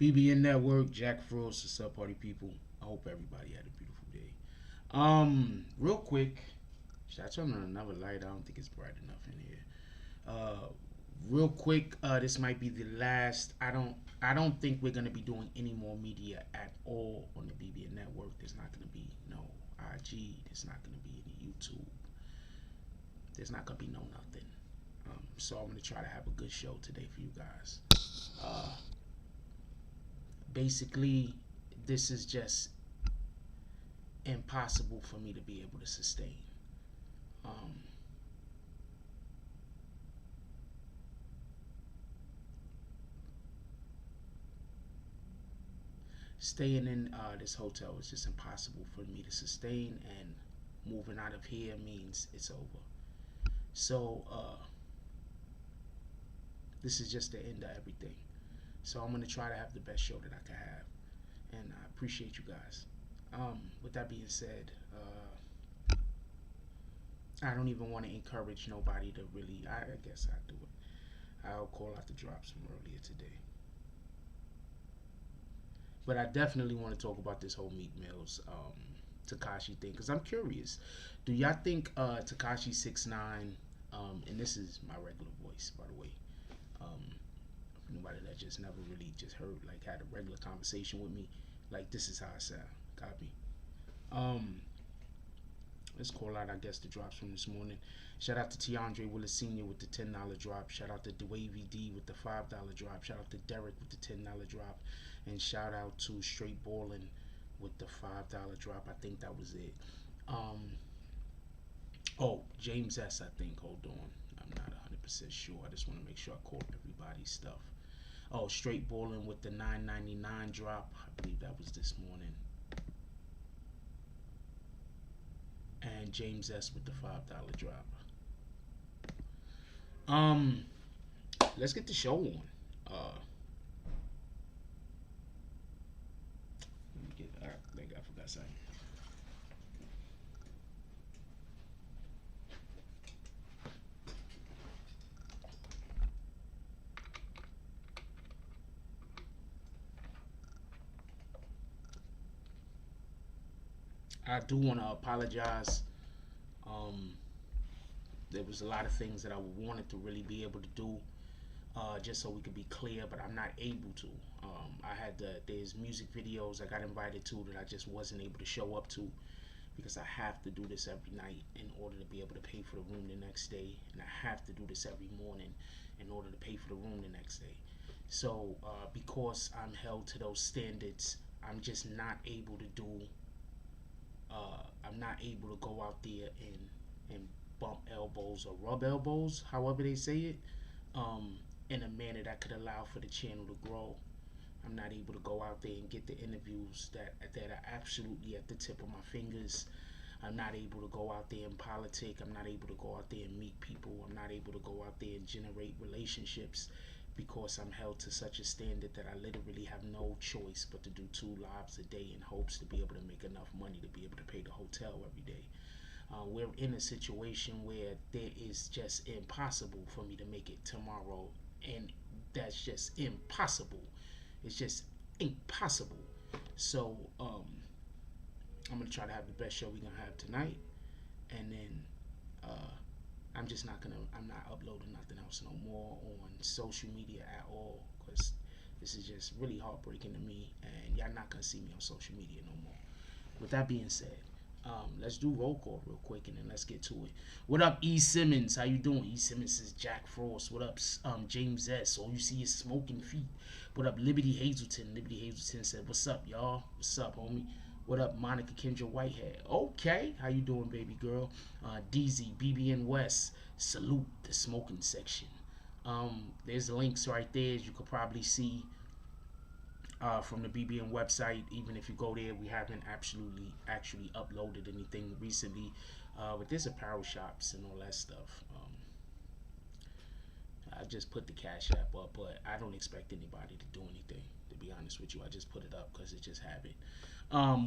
BBN Network, Jack Frost, what's up, party people? I hope everybody had a beautiful day. Real quick, should I turn on another light? I don't think it's bright enough in here. Real quick, this might be the last. I don't think we're gonna be doing any more media at all on the BBN Network. There's not gonna be no IG. There's not gonna be any YouTube. There's not gonna be no nothing. So I'm gonna try to have a good show today for you guys. Basically, this is just impossible for me to be able to sustain. Staying in this hotel is just impossible for me to sustain, and moving out of here means it's over. So this is just the end of everything. So I'm going to try to have the best show that I can have. And I appreciate you guys. With that being said, I don't even want to encourage nobody to really, I guess I'll do it. I'll call out the drops from earlier today. But I definitely want to talk about this whole Meek Mill's Tekashi thing, because I'm curious. Do y'all think Tekashi 6ix9ine, and this is my regular voice, by the way, nobody that just never really just heard, like, had a regular conversation with me, like, this is how I sound. Copy. Let's call out, I guess, the drops from this morning. Shout out to Tiandre Willis Sr. with the $10 drop. Shout out to Dwavy D with the $5 drop. Shout out to Derek with the $10 drop. And shout out to Straight Ballin' with the $5 drop. I think that was it. Oh, James S., I think. Hold on. I'm not 100% sure. I just want to make sure I call everybody's stuff. Oh, Straight Ballin' with the $9.99 drop. I believe that was this morning. And James S. with the $5 drop. Let's get the show on. I think I forgot something. I do want to apologize. There was a lot of things that I wanted to really be able to do, just so we could be clear, but I'm not able to. There's music videos I got invited to that I just wasn't able to show up to, because I have to do this every night in order to be able to pay for the room the next day, and I have to do this every morning in order to pay for the room the next day. So because I'm held to those standards, I'm just not able to do. I'm not able to go out there and bump elbows or rub elbows, however they say it, in a manner that could allow for the channel to grow. I'm not able to go out there and get the interviews that are absolutely at the tip of my fingers. I'm not able to go out there and politic. I'm not able to go out there and meet people. I'm not able to go out there and generate relationships because I'm held to such a standard that I literally have no choice but to do 2 lives a day in hopes to be able to make enough money to be able to pay the hotel every day. We're in a situation where there is just impossible for me to make it tomorrow, and that's just impossible. It's just impossible. So I'm gonna try to have the best show we're gonna have tonight, and then I'm not uploading nothing else no more on social media at all, because this is just really heartbreaking to me, and y'all not gonna see me on social media no more. With that being said, let's do roll call real quick and then let's get to it. What up, E. Simmons? How you doing? E. Simmons is Jack Frost. What up, James S? All you see is smoking feet. What up, Liberty Hazelton? Liberty Hazelton said, "What's up, y'all? What's up, homie?" What up, Monica Kendra Whitehead? Okay, how you doing, baby girl? DZ, BBN West, salute the smoking section. There's links right there, as you could probably see. From the BBN website. Even if you go there, we haven't actually uploaded anything recently, but there's apparel shops and all that stuff. I just put the Cash App up, but I don't expect anybody to do anything, to be honest with you. I just put it up because it just happened.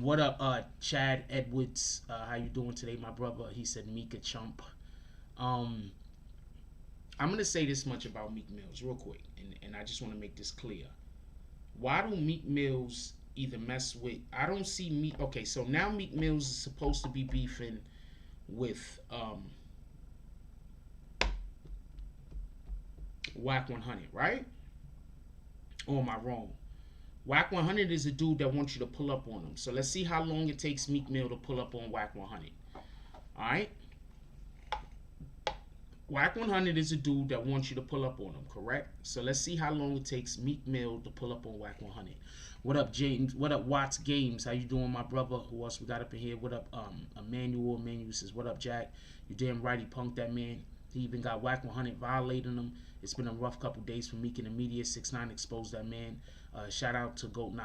What up, Chad Edwards? How you doing today, my brother? He said Mika Chump. I'm gonna say this much about Meek Mills real quick, and I just want to make this clear. Why do Meek Mills either mess with... I don't see Meek... Okay, so now Meek Mills is supposed to be beefing with Wack 100, right? Or am I wrong? Wack 100 is a dude that wants you to pull up on him. So let's see how long it takes Meek Mill to pull up on Wack 100. Alright? Wack 100 is a dude that wants you to pull up on him, correct? So let's see how long it takes Meek Mill to pull up on Wack 100. What up, James? What up, Watts Games? How you doing, my brother? Who else we got up in here? What up, Emmanuel? Emmanuel says, "What up, Jack? You damn right he punked that man. He even got Wack 100 violating him. It's been a rough couple days for Meek in the media. 6ix9ine exposed that man. Shout out to Goat9.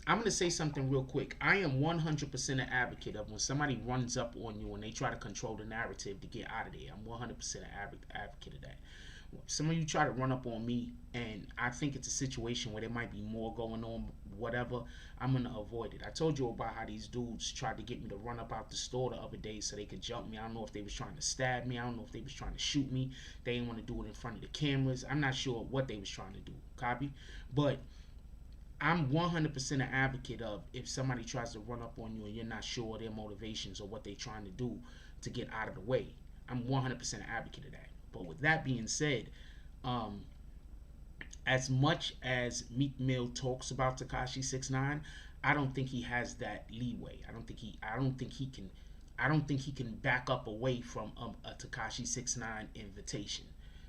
I'm going to say something real quick. I am 100% an advocate of when somebody runs up on you and they try to control the narrative to get out of there. I'm 100% an advocate of that. Some of you try to run up on me, and I think it's a situation where there might be more going on, whatever. I'm going to avoid it. I told you about how these dudes tried to get me to run up out the store the other day so they could jump me. I don't know if they was trying to stab me. I don't know if they was trying to shoot me. They didn't want to do it in front of the cameras. I'm not sure what they was trying to do. Copy? But I'm 100% an advocate of if somebody tries to run up on you and you're not sure of their motivations or what they're trying to do to get out of the way. I'm 100% an advocate of that. But with that being said, as much as Meek Mill talks about Tekashi 6ix9ine, I don't think he has that leeway. I don't think he can back up away from a Tekashi 6ix9ine invitation,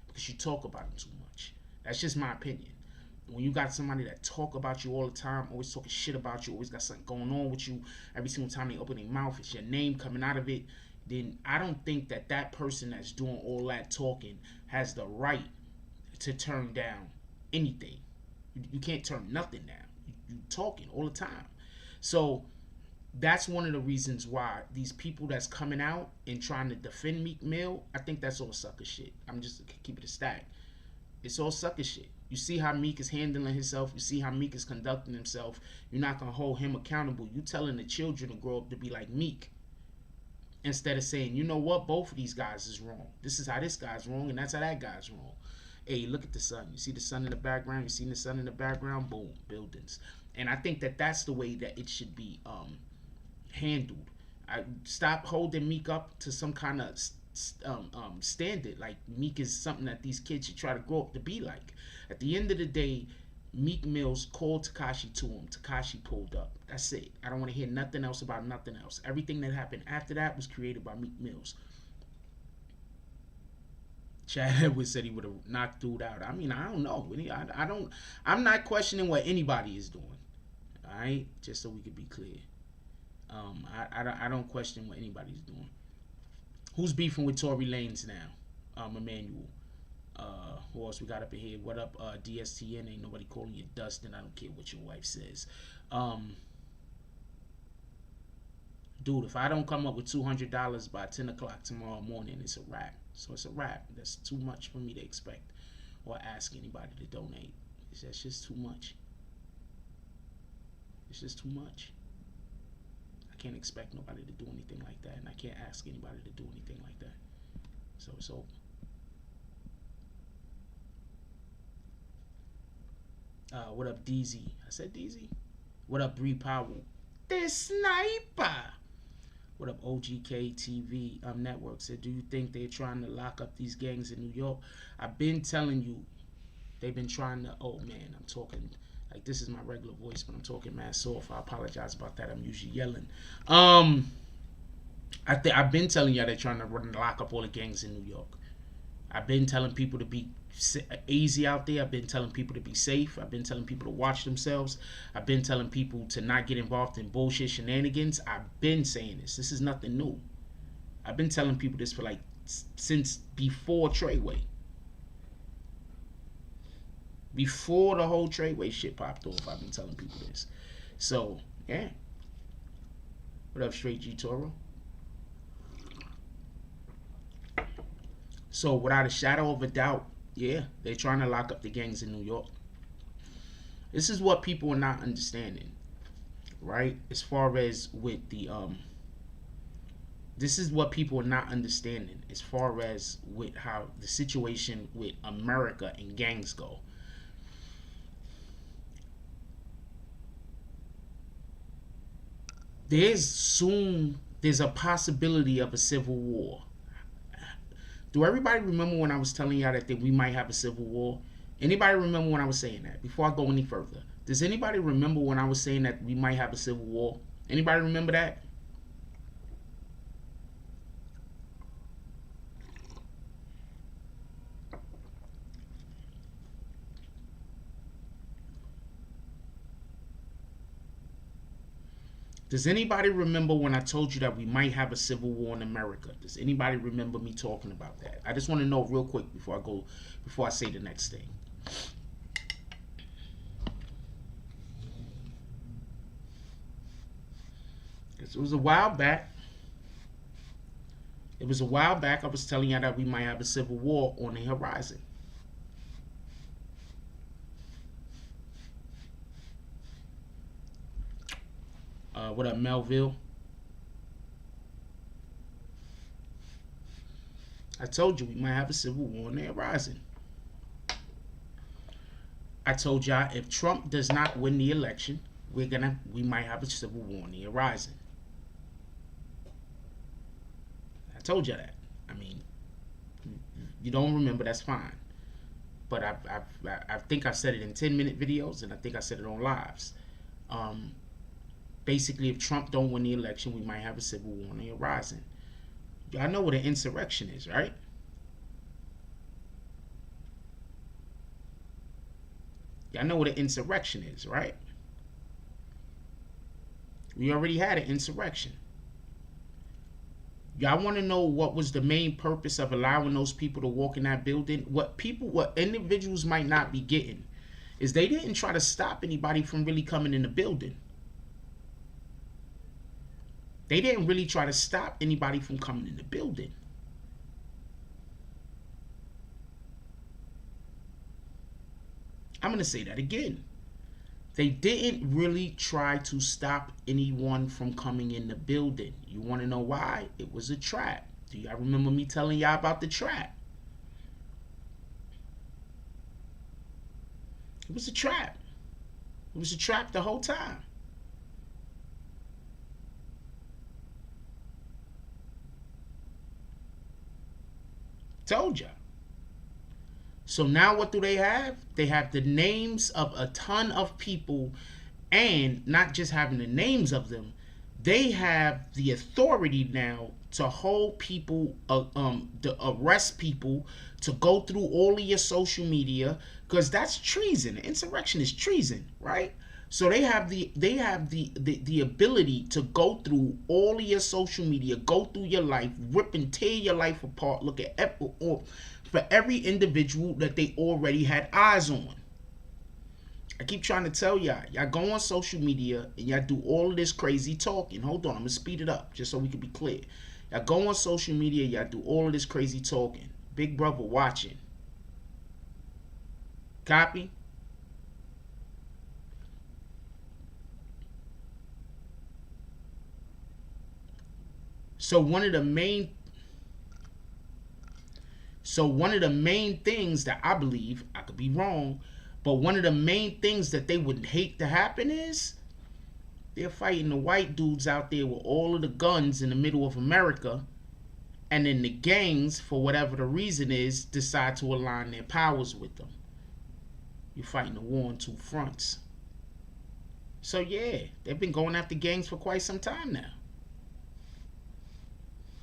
because you talk about him too much. That's just my opinion. When you got somebody that talk about you all the time, always talking shit about you, always got something going on with you, every single time they open their mouth, it's your name coming out of it, then I don't think that person that's doing all that talking has the right to turn down anything. You can't turn nothing down. You talking all the time. So that's one of the reasons why these people that's coming out and trying to defend Meek Mill, I think that's all sucker shit. I'm just keep it a stack. It's all sucker shit. You see how Meek is handling himself. You see how Meek is conducting himself. You're not going to hold him accountable. You telling the children to grow up to be like Meek, instead of saying, you know what, both of these guys is wrong. This is how this guy's wrong, and that's how that guy's wrong. Hey, look at the sun. You see the sun in the background? You see the sun in the background? Boom, buildings. And I think that's the way that it should be handled. Stop holding Meek up to some kind of standard. Like Meek is something that these kids should try to grow up to be like. At the end of the day, Meek Mills called Tekashi to him. Tekashi pulled up. That's it. I don't want to hear nothing else about nothing else. Everything that happened after that was created by Meek Mills. Chad Edwards said he would have knocked dude out. I mean, I don't know. I'm not questioning what anybody is doing. All right, just so we could be clear. I don't question what anybody's doing. Who's beefing with Tory Lanez now? Emmanuel. Who else we got up in here? What up, DSTN? Ain't nobody calling you Dustin. I don't care what your wife says. Dude, if I don't come up with $200 by 10 o'clock tomorrow morning, it's a wrap. So it's a wrap. That's too much for me to expect or ask anybody to donate. That's just too much. It's just too much. I can't expect nobody to do anything like that, and I can't ask anybody to do anything like that. So it's over. What up, DZ? I said DZ. What up, Bree Powell? The sniper. What up, OGK TV Network? Said, do you think they're trying to lock up these gangs in New York? I've been telling you, they've been trying to. Oh man, I'm talking like this is my regular voice, but I'm talking mad soft. I apologize about that. I'm usually yelling. I've been telling y'all they're trying to lock up all the gangs in New York. I've been telling people to be easy out there. I've been telling people to be safe. I've been telling people to watch themselves. I've been telling people to not get involved in bullshit shenanigans. I've been saying this. This is nothing new. I've been telling people this for like since before Treyway. Before the whole Treyway shit popped off, I've been telling people this. So, yeah. What up, Straight G Toro? So, without a shadow of a doubt, yeah, they're trying to lock up the gangs in New York. This is what people are not understanding, right? As far as with the, this is what people are not understanding as far as with how the situation with America and gangs go. There's a possibility of a civil war. Do everybody remember when I was telling y'all that we might have a civil war? Anybody remember when I was saying that? Before I go any further, does anybody remember when I was saying that we might have a civil war? Anybody remember that? Does anybody remember when I told you that we might have a civil war in America? Does anybody remember me talking about that? I just want to know real quick before I say the next thing. It was a while back. I was telling you that we might have a civil war on the horizon. What up, Melville? I told you we might have a civil war on the horizon. I told y'all if Trump does not win the election, we might have a civil war on the horizon. I told you that. I mean, you don't remember, that's fine. But I think I said it in 10-minute videos, and I think I said it on lives. Basically, if Trump don't win the election, we might have a civil war on the horizon. Y'all know what an insurrection is, right? Y'all know what an insurrection is, right? We already had an insurrection. Y'all want to know what was the main purpose of allowing those people to walk in that building? What individuals might not be getting is they didn't try to stop anybody from really coming in the building. They didn't really try to stop anybody from coming in the building. I'm going to say that again. They didn't really try to stop anyone from coming in the building. You want to know why? It was a trap. Do y'all remember me telling y'all about the trap? It was a trap. It was a trap the whole time. Told ya. So now what do they have? They have the names of a ton of people, and not just having the names of them, they have the authority now to hold people, to arrest people, to go through all of your social media, because that's treason. Insurrection is treason, right? So they have the ability to go through all of your social media, go through your life, rip and tear your life apart, look at for every individual that they already had eyes on. I keep trying to tell y'all go on social media and y'all do all of this crazy talking. Hold on, I'm gonna speed it up just so we can be clear. Y'all go on social media, y'all do all of this crazy talking. Big brother watching. Copy? So one of the main things that I believe, I could be wrong, but one of the main things that they would hate to happen is they're fighting the white dudes out there with all of the guns in the middle of America, and then the gangs, for whatever the reason is, decide to align their powers with them. You're fighting a war on two fronts. So yeah, they've been going after gangs for quite some time now.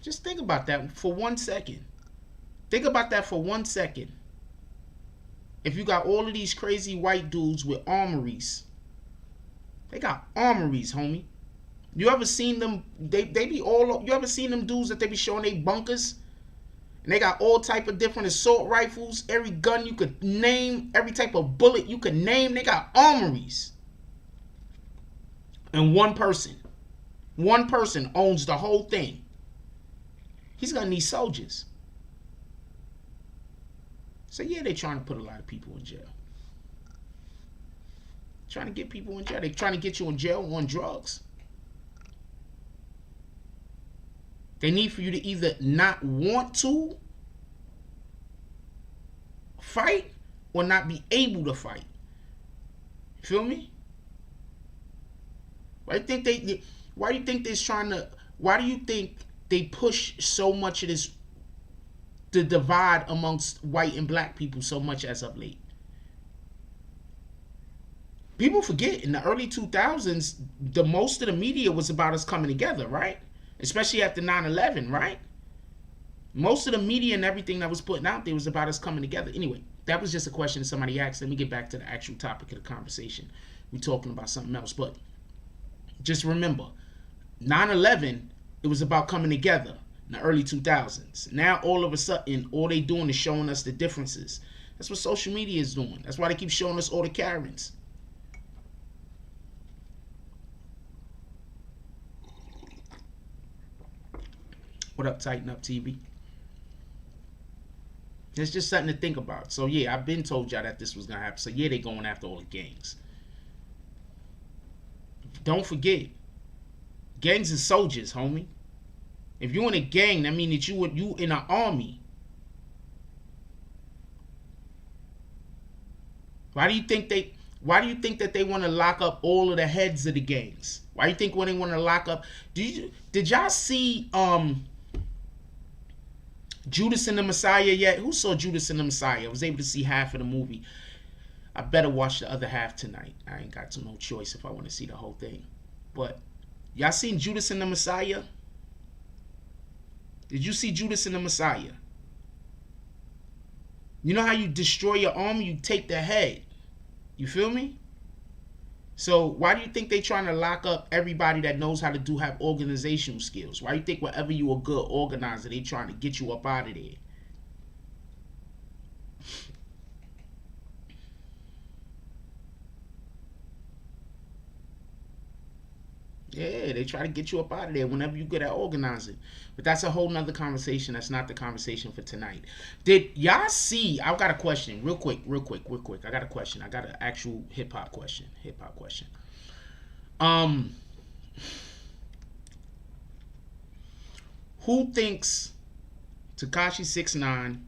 Just think about that for 1 second. Think about that for 1 second. If you got all of these crazy white dudes with armories, they got armories, homie. You ever seen them? They be all. You ever seen them dudes that they be showing they bunkers? And they got all type of different assault rifles, every gun you could name, every type of bullet you could name. They got armories. And one person owns the whole thing. He's gonna need soldiers. So yeah, they're trying to put a lot of people in jail. Trying to get people in jail. They're trying to get you in jail on drugs. They need for you to either not want to fight or not be able to fight. Feel me? Why do you think they push so much of this, the divide amongst white and black people so much as of late? People forget in the early 2000s, the most of the media was about us coming together, right? Especially after 9/11, right? Most of the media and everything that was putting out there was about us coming together. Anyway, that was just a question that somebody asked. Let me get back to the actual topic of the conversation. We're talking about something else, but just remember, 9/11, it was about coming together in the early 2000s. Now, all of a sudden, all they doing is showing us the differences. That's what social media is doing. That's why they keep showing us all the Karens. What up, Tighten Up TV? It's just something to think about. So yeah, I've been told y'all that this was gonna happen. So yeah, they going after all the gangs. Don't forget, gangs are soldiers, homie. If you in a gang, that means that you in an army. Why do you think that they want to lock up all of the heads of the gangs? Why do you think when they want to lock up? Did y'all see Judas and the Messiah yet? Who saw Judas and the Messiah? I was able to see half of the movie. I better watch the other half tonight. I ain't got no choice if I want to see the whole thing. But y'all seen Judas and the Messiah? Did you see Judas and the Messiah? You know how you destroy your army? You take the head. You feel me? So why do you think they trying to lock up everybody that knows how to have organizational skills? Why do you think wherever you a good organizer, they trying to get you up out of there? Yeah, they try to get you up out of there whenever you good at organizing. But that's a whole nother conversation. That's not the conversation for tonight. Did y'all see? I've got a question. Real quick. I got a question. I got an actual hip-hop question. Who thinks Tekashi 6ix9ine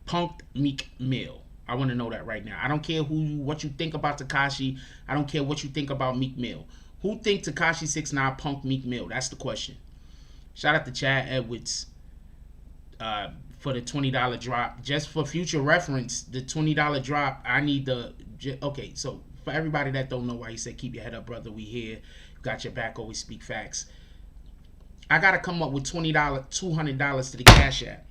punked Meek Mill? I want to know that right now. I don't care what you think about Tekashi. I don't care what you think about Meek Mill. Who think Tekashi 6ix9ine punked Meek Mill? That's the question. Shout out to Chad Edwards for the $20 drop. Just for future reference, the $20 drop, I need the... Okay, so for everybody that don't know why he said, keep your head up, brother, we here. Got your back, always speak facts. I got to come up with $200 to the Cash App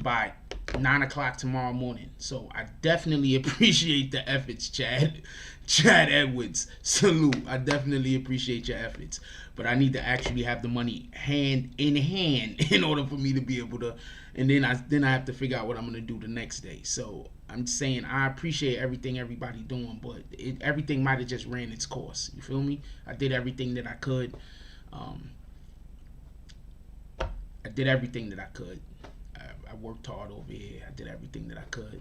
by 9 o'clock tomorrow morning. So I definitely appreciate the efforts, Chad. Chad Edwards, salute. I definitely appreciate your efforts. But I need to actually have the money hand in hand in order for me to be able to, and then I have to figure out what I'm gonna do the next day. So I'm saying I appreciate everything everybody doing, but everything might have just ran its course. You feel me? I did everything that I could. I did everything that I could. I worked hard over here. I did everything that I could,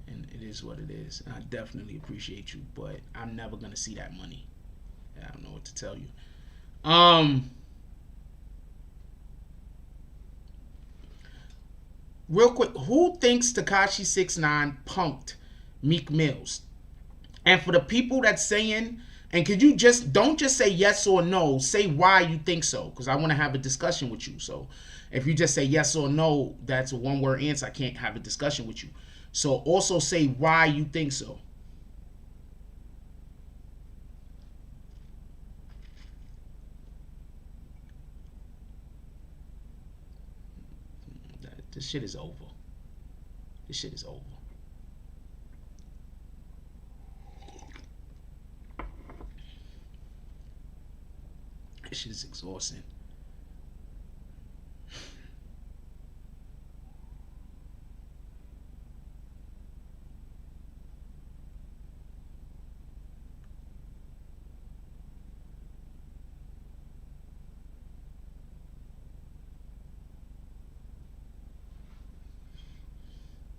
and it is what it is. And I definitely appreciate you, but I'm never gonna see that money. I don't know what to tell you. Real quick, who thinks Tekashi 6ix9ine punked Meek Mills? And for the people that's saying, and could you don't just say yes or no, say why you think so, because I want to have a discussion with you. So if you just say yes or no, that's a one-word answer. I can't have a discussion with you. So also say why you think so. This shit is over. This shit is over. This shit is exhausting.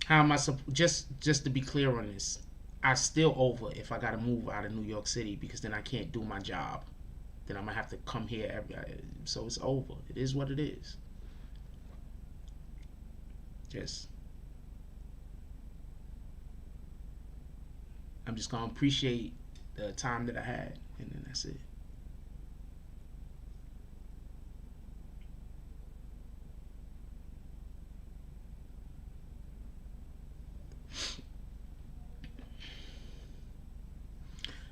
How am I just to be clear on this? I still over if I gotta move out of New York City, because then I can't do my job. Then I'm gonna have to come here so it's over. It is what it is. Just I'm just gonna appreciate the time that I had, and then that's it.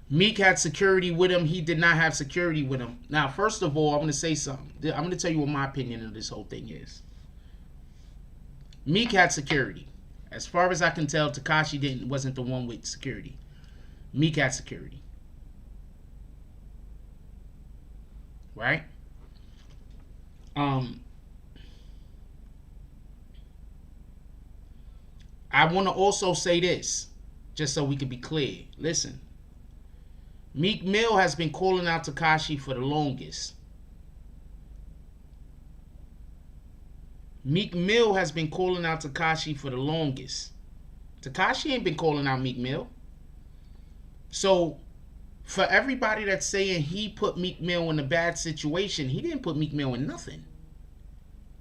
Meek had security with him. He did not have security with him. Now, first of all, I'm going to say something. I'm going to tell you what my opinion of this whole thing is. Meek had security. As far as I can tell, Tekashi wasn't the one with security. Meek had security. Right? I want to also say this, just so we can be clear. Listen. Meek Mill has been calling out Tekashi for the longest. Meek Mill has been calling out Tekashi for the longest. Tekashi ain't been calling out Meek Mill. So, for everybody that's saying he put Meek Mill in a bad situation, he didn't put Meek Mill in nothing.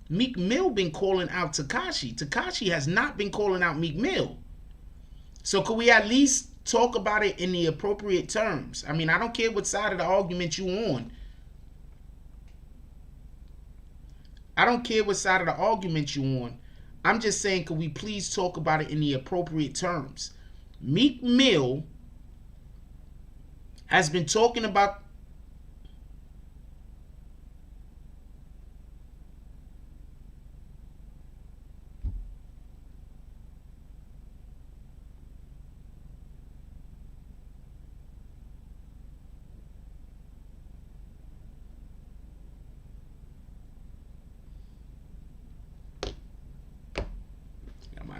Meek Mill been calling out Tekashi. Tekashi has not been calling out Meek Mill. So could we at least talk about it in the appropriate terms? I mean, I don't care what side of the argument you on. I don't care what side of the argument you on. I'm just saying, could we please talk about it in the appropriate terms? Meek Mill has been talking about...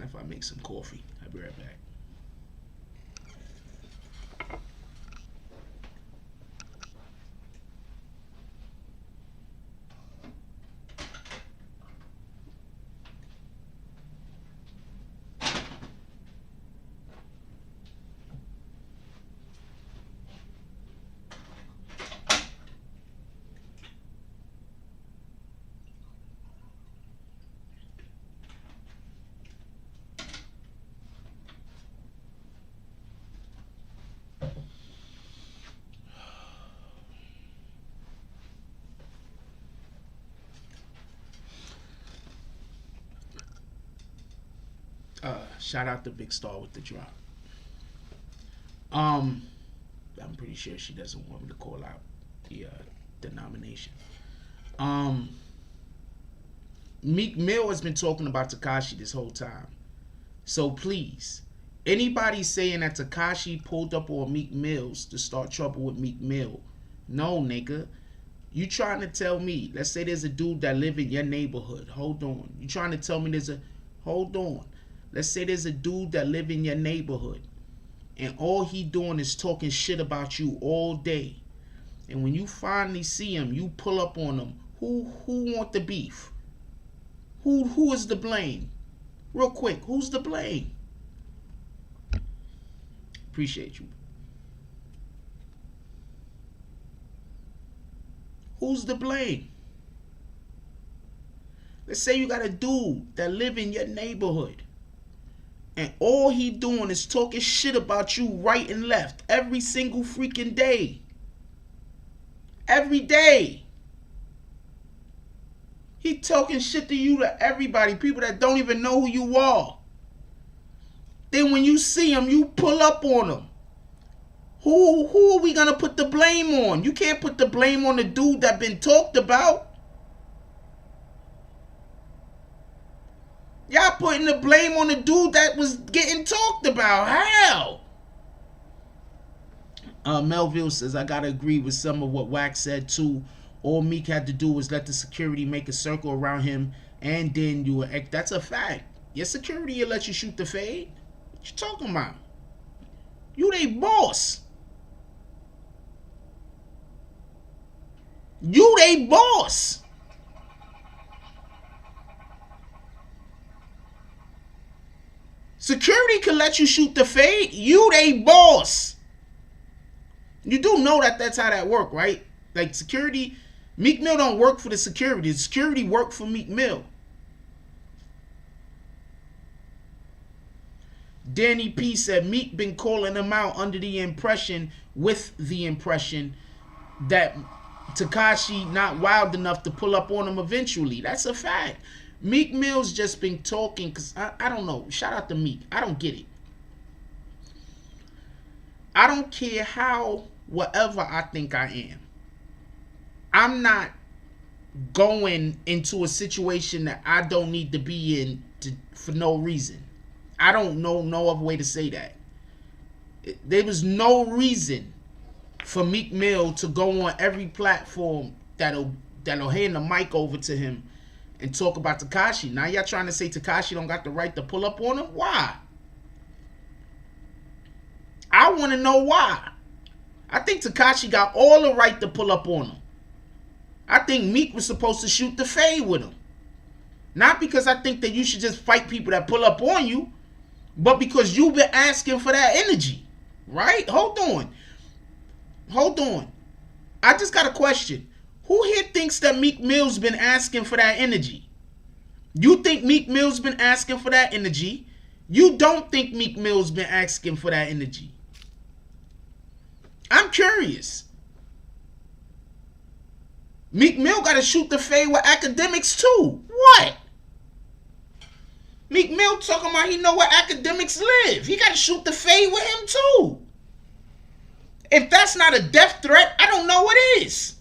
If I make some coffee, I'll be right back. Shout out to Big Star with the drop. I'm pretty sure she doesn't want me to call out the nomination. Meek Mill has been talking about Tekashi this whole time. So please, anybody saying that Tekashi pulled up on Meek Mills to start trouble with Meek Mill, no, nigga. You trying to tell me, let's say there's a dude that live in your neighborhood. Hold on. You trying to tell me hold on. Let's say there's a dude that live in your neighborhood and all he doing is talking shit about you all day. And when you finally see him, you pull up on him. Who want the beef? Who is the blame? Real quick, who's the blame? Appreciate you. Who's the blame? Let's say you got a dude that live in your neighborhood and all he doing is talking shit about you right and left every single freaking day. Every day. He talking shit to you, to everybody, people that don't even know who you are. Then when you see him, you pull up on him. Who are we gonna put the blame on? You can't put the blame on the dude that been talked about. Y'all putting the blame on the dude that was getting talked about. How? Melville says, I gotta agree with some of what Wack said too. All Meek had to do was let the security make a circle around him, and then you were. That's a fact. Your security will let you shoot the fade. What you talking about? You they boss. You they boss. Security can let you shoot the fade. You they boss. You do know that that's how that work, right? Like security, Meek Mill don't work for the security. The security work for Meek Mill. Danny P said Meek been calling him out under the impression, that Tekashi not wild enough to pull up on him eventually. That's a fact. Meek Mill's just been talking because I don't know. Shout out to Meek. I don't get it. I don't care how whatever I think I am. I'm not going into a situation that I don't need to be in for no reason. I don't know no other way to say that. There was no reason for Meek Mill to go on every platform that'll hand the mic over to him and talk about Tekashi. Now y'all trying to say Tekashi don't got the right to pull up on him? Why? I want to know why. I think Tekashi got all the right to pull up on him. I think Meek was supposed to shoot the fade with him. Not because I think that you should just fight people that pull up on you, but because you've been asking for that energy. Right? Hold on. I just got a question. Who here thinks that Meek Mill's been asking for that energy? You think Meek Mill's been asking for that energy? You don't think Meek Mill's been asking for that energy? I'm curious. Meek Mill got to shoot the fade with academics too. What? Meek Mill talking about he know where academics live. He got to shoot the fade with him too. If that's not a death threat, I don't know what is.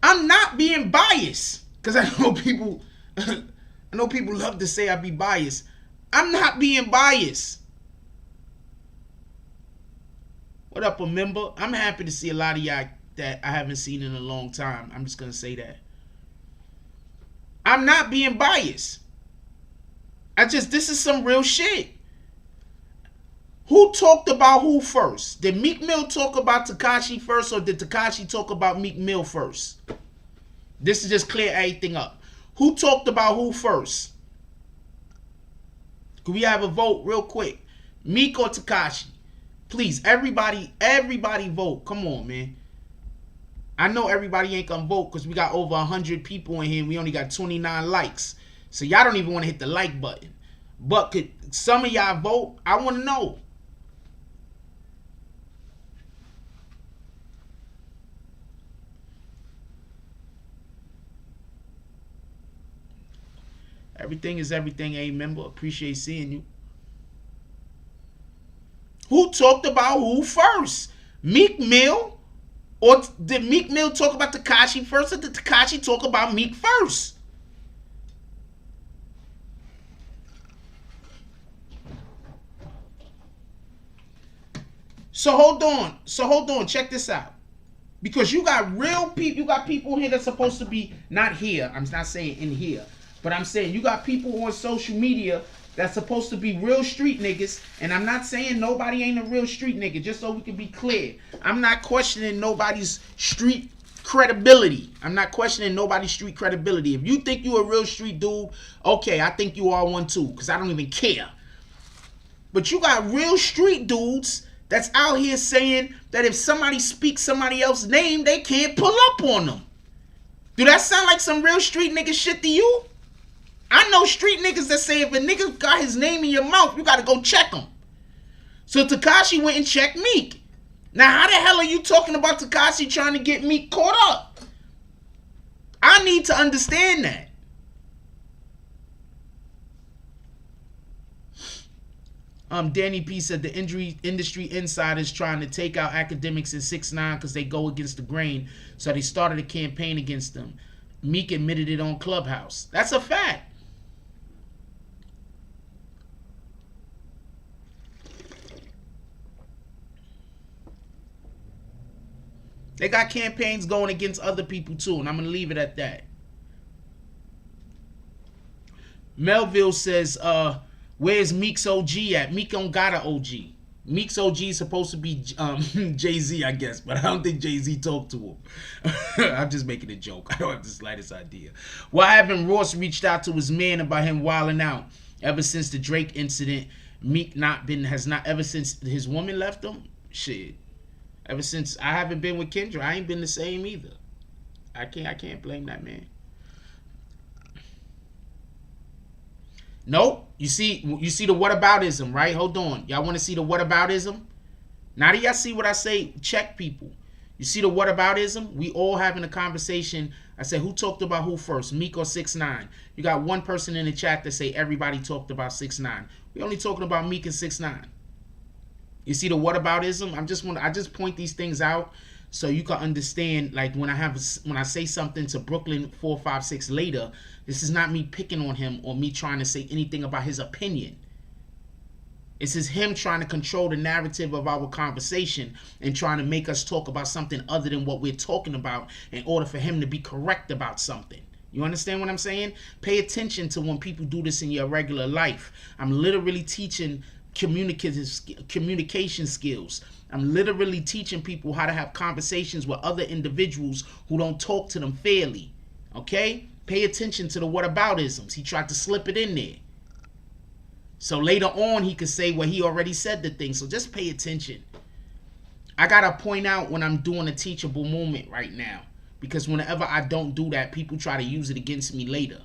I'm not being biased because I know people love to say I be biased. I'm not being biased. What up, a member? I'm happy to see a lot of y'all that I haven't seen in a long time. I'm just going to say that. I'm not being biased. This is some real shit. Who talked about who first? Did Meek Mill talk about Tekashi first, or did Tekashi talk about Meek Mill first? This is just clear everything up. Who talked about who first? Can we have a vote real quick? Meek or Tekashi? Please, everybody vote. Come on, man. I know everybody ain't gonna vote because we got over 100 people in here and we only got 29 likes. So y'all don't even want to hit the like button. But could some of y'all vote? I want to know. Everything is everything, member. Appreciate seeing you. Who talked about who first? Meek Mill? Or did Meek Mill talk about Tekashi first, or did Tekashi talk about Meek first? So hold on. Check this out. Because you got real people, you got people here that's supposed to be not here. I'm not saying in here, but I'm saying you got people on social media that's supposed to be real street niggas. And I'm not saying nobody ain't a real street nigga, just so we can be clear. I'm not questioning nobody's street credibility. If you think you a real street dude, okay, I think you are one too, because I don't even care. But you got real street dudes that's out here saying that if somebody speaks somebody else's name, they can't pull up on them. Do that sound like some real street nigga shit to you? I know street niggas that say if a nigga got his name in your mouth, you gotta go check him. So Tekashi went and checked Meek. Now how the hell are you talking about Tekashi trying to get Meek caught up? I need to understand that. Danny P said the industry insiders trying to take out academics in 6ix9ine because they go against the grain, so they started a campaign against them. Meek admitted it on Clubhouse. That's a fact. They got campaigns going against other people too, and I'm going to leave it at that. Melville says, where's Meek's OG at? Meek don't got an OG. Meek's OG is supposed to be Jay-Z, I guess, but I don't think Jay-Z talked to him. I'm just making a joke. I don't have the slightest idea. Why haven't Ross reached out to his man about him wilding out? Ever since the Drake incident, Meek ever since his woman left him? Shit. Ever since I haven't been with Kendra, I ain't been the same either. I can't blame that man. Nope. You see the whataboutism, right? Hold on. Y'all want to see the whataboutism? Now that y'all see what I say, check people. You see the whataboutism? We all having a conversation. I said, who talked about who first, Meek or 6ix9ine? You got one person in the chat that say everybody talked about 6ix9ine. We only talking about Meek and 6ix9ine. You see the whataboutism? I just point these things out so you can understand. Like when I say something to Brooklyn 456 later, this is not me picking on him or me trying to say anything about his opinion. This is him trying to control the narrative of our conversation and trying to make us talk about something other than what we're talking about in order for him to be correct about something. You understand what I'm saying? Pay attention to when people do this in your regular life. I'm literally teaching communication skills. I'm literally teaching people how to have conversations with other individuals who don't talk to them fairly. Okay? Pay attention to the whataboutisms. He tried to slip it in there. So later on, he could say, well, he already said the thing. So just pay attention. I got to point out when I'm doing a teachable moment right now. Because whenever I don't do that, people try to use it against me later.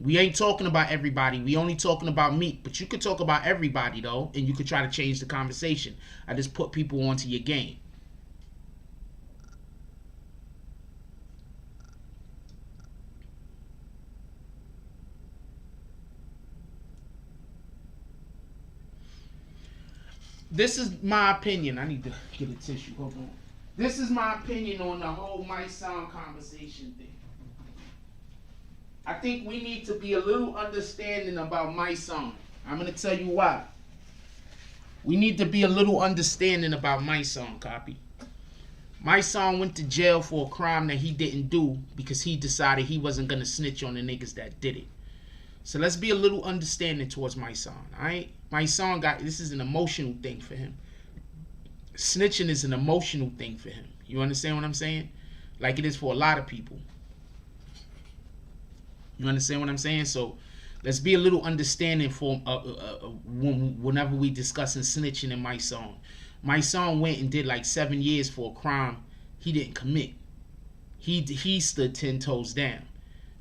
We ain't talking about everybody. We only talking about Meek. But you could talk about everybody, though. And you could try to change the conversation. I just put people onto your game. This is my opinion. I need to get a tissue. Hold on. This is my opinion on the whole my sound conversation thing. I think we need to be a little understanding about my song. I'm going to tell you why. We need to be a little understanding about my song, copy. My song went to jail for a crime that he didn't do because he decided he wasn't going to snitch on the niggas that did it. So let's be a little understanding towards my song, alright? My song this is an emotional thing for him. Snitching is an emotional thing for him. You understand what I'm saying? Like it is for a lot of people. You understand what I'm saying? So let's be a little understanding for whenever we discussing snitching in my song. My song went and did like 7 years for a crime he didn't commit. He stood 10 toes down.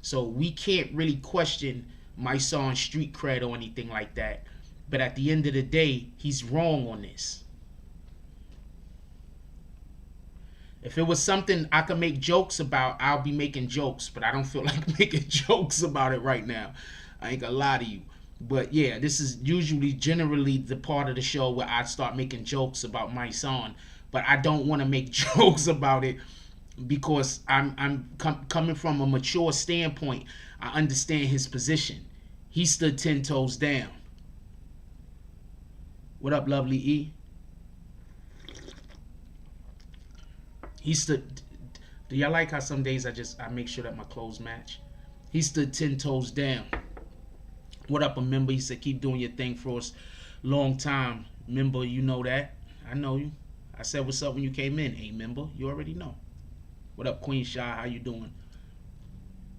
So we can't really question my song's street cred or anything like that. But at the end of the day, he's wrong on this. If it was something I could make jokes about, I'll be making jokes. But I don't feel like making jokes about it right now. I ain't gonna lie to you. But yeah, this is usually generally the part of the show where I start making jokes about my son, but I don't want to make jokes about it because I'm coming from a mature standpoint. I understand his position. He stood 10 toes down. What up, lovely E? He stood. Do y'all like how some days I make sure that my clothes match? He stood 10 toes down. What up, a member? He said, keep doing your thing for us. Long time. Member, you know that. I know you. I said, what's up when you came in? Hey, member, you already know. What up, Queen Shy? How you doing?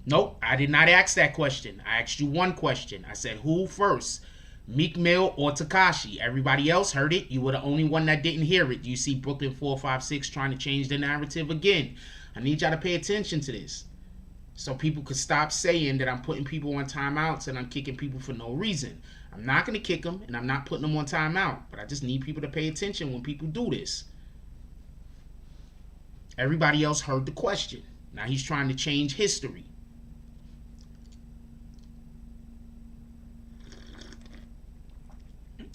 Nope, I did not ask that question. I asked you one question. I said, who first? Meek Mill or Tekashi? Everybody else heard it. You were the only one that didn't hear it. You see Brooklyn 456 trying to change the narrative again. I need y'all to pay attention to this, so people could stop saying that I'm putting people on timeouts and I'm kicking people for no reason. I'm not going to kick them, and I'm not putting them on timeout, but I just need people to pay attention when people do this. Everybody else heard the question. Now he's trying to change history.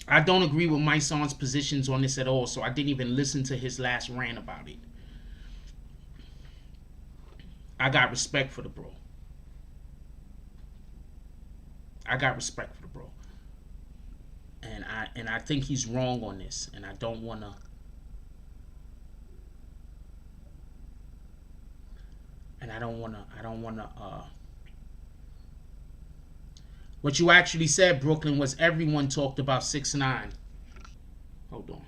I don't agree with my son's positions on this at all, so I didn't even listen to his last rant about it. I got respect for the bro. I got respect for the bro. And I think he's wrong on this, and I don't wanna what you actually said, Brooklyn, was everyone talked about 6ix9ine. Hold on.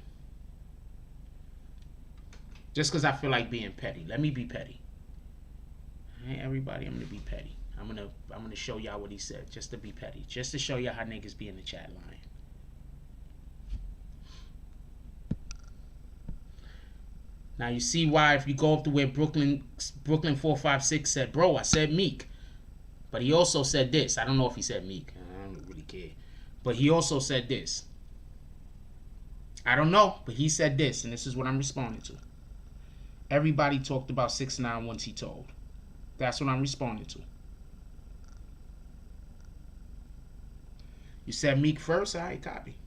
Just because I feel like being petty. Let me be petty. Hey, everybody, I'm gonna be petty. I'm gonna show y'all what he said, just to be petty, just to show y'all how niggas be in the chat line. Now you see why if you go up to where Brooklyn 456 said, bro, I said Meek, but he also said this. I don't know if he said Meek. I don't really care, but he also said this. I don't know, but he said this, and this is what I'm responding to. Everybody talked about 6ix9ine once he told. That's what I'm responding to. You said Meek first? All right, copy.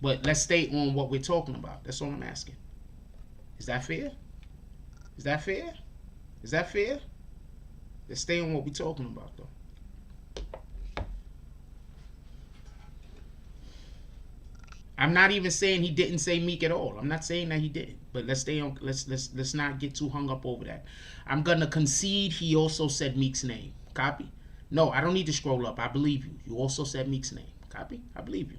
But let's stay on what we're talking about. That's all I'm asking. Is that fair? Is that fair? Is that fair? Let's stay on what we're talking about, though. I'm not even saying he didn't say Meek at all. I'm not saying that he didn't. But let's stay on. Let's not get too hung up over that. I'm gonna concede he also said Meek's name. Copy? No, I don't need to scroll up. I believe you. You also said Meek's name. Copy? I believe you.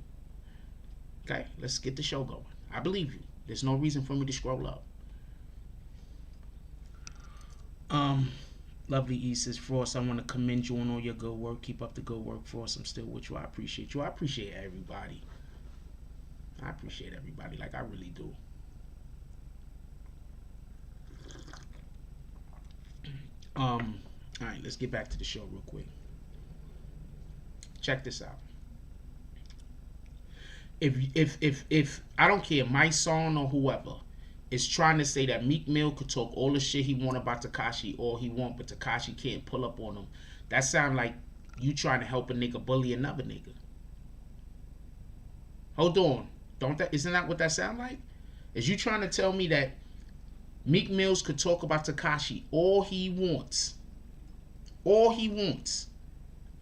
Okay, let's get the show going. I believe you. There's no reason for me to scroll up. Lovely East says, Frost, I want to commend you on all your good work. Keep up the good work, Frost. I'm still with you. I appreciate you. I appreciate everybody. I appreciate everybody. Like, I really do. All right, let's get back to the show real quick. Check this out. If I don't care, my son or whoever is trying to say that Meek Mill could talk all the shit he want about Tekashi, all he want, but Tekashi can't pull up on him, that sound like you trying to help a nigga bully another nigga. Hold on. Isn't that what that sound like? Is you trying to tell me that Meek Mills could talk about Tekashi all he wants? All he wants.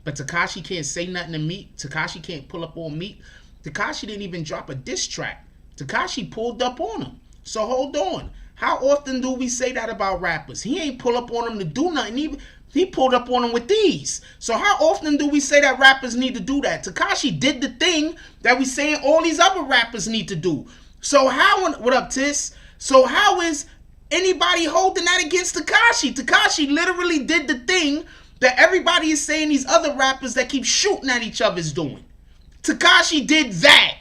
But Tekashi can't say nothing to Meek. Tekashi can't pull up on Meek. Tekashi didn't even drop a diss track. Tekashi pulled up on him. So hold on. How often do we say that about rappers? He ain't pull up on him to do nothing. He pulled up on him with these. So how often do we say that rappers need to do that? Tekashi did the thing that we saying all these other rappers need to do. So how, what up, Tis? So how is anybody holding that against Tekashi? Tekashi literally did the thing that everybody is saying these other rappers that keep shooting at each other is doing. Tekashi did that.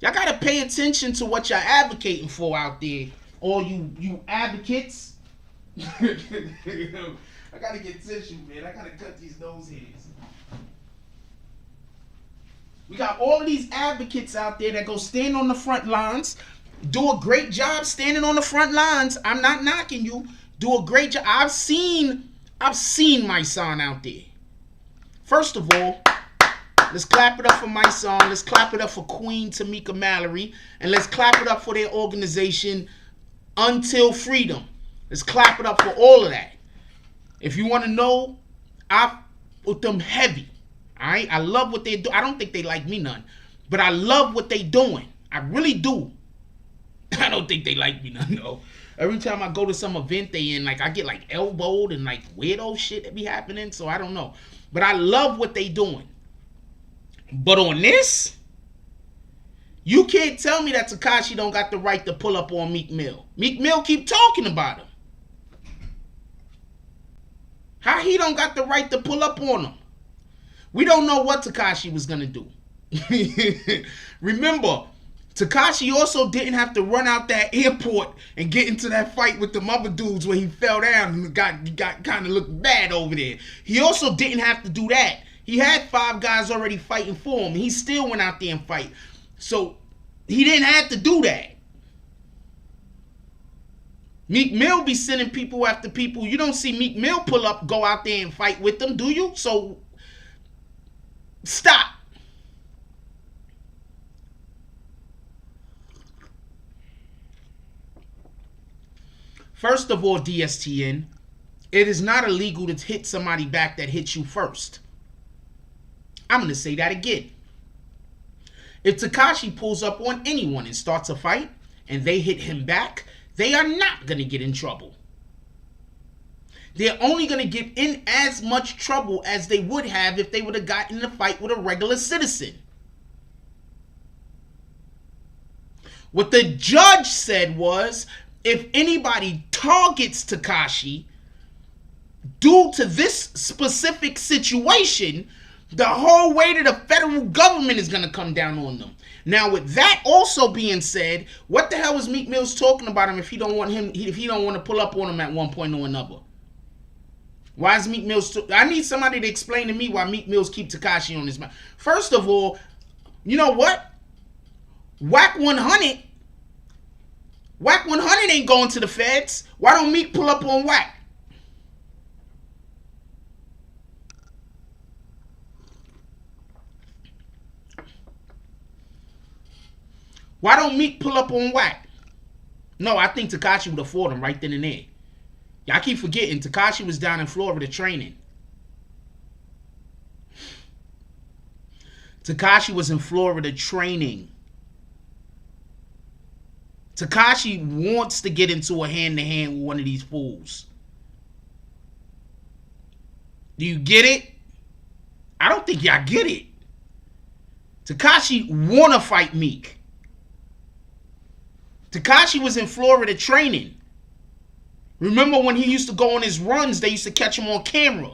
Y'all gotta pay attention to what y'all advocating for out there. All you advocates. I gotta get tissue, man. I gotta cut these nose hairs. We got all of these advocates out there that go stand on the front lines, do a great job standing on the front lines. I'm not knocking you. Do a great job. I've seen my son out there. First of all, let's clap it up for my song. Let's clap it up for Queen Tamika Mallory. And let's clap it up for their organization, Until Freedom. Let's clap it up for all of that. If you want to know, I put them heavy. Alright? I love what they do. I don't think they like me none. But I love what they doing. I really do. I don't think they like me none, though. Every time I go to some event they in, like, I get, like, elbowed and, like, weirdo shit that be happening. So I don't know. But I love what they doing. But on this, you can't tell me that Tekashi don't got the right to pull up on Meek Mill. Meek Mill keep talking about him. How he don't got the right to pull up on him? We don't know what Tekashi was going to do. Remember, Tekashi also didn't have to run out that airport and get into that fight with them other dudes where he fell down and got kind of looked bad over there. He also didn't have to do that. He had 5 guys already fighting for him. He still went out there and fight. So he didn't have to do that. Meek Mill be sending people after people. You don't see Meek Mill pull up, go out there and fight with them, do you? So stop. First of all, DSTN, it is not illegal to hit somebody back that hits you first. I'm going to say that again. If Tekashi pulls up on anyone and starts a fight and they hit him back, they are not going to get in trouble. They're only going to get in as much trouble as they would have if they would have gotten in a fight with a regular citizen. What the judge said was, if anybody targets Tekashi due to this specific situation, the whole weight of the federal government is going to come down on them. Now, with that also being said, what the hell is Meek Mill's talking about him if he don't want to pull up on him at one point or another? Why is Meek Mill's... I need somebody to explain to me why Meek Mill's keep Tekashi on his mind. First of all, you know what? Wack 100 ain't going to the feds. Why don't Meek pull up on Wack? Why don't Meek pull up on Wack? No, I think Tekashi would afford him right then and there. Y'all keep forgetting, Tekashi was down in Florida training. Tekashi was in Florida training. Tekashi wants to get into a hand-to-hand with one of these fools. Do you get it? I don't think y'all get it. Tekashi want to fight Meek. Tekashi was in Florida training. Remember when he used to go on his runs, they used to catch him on camera.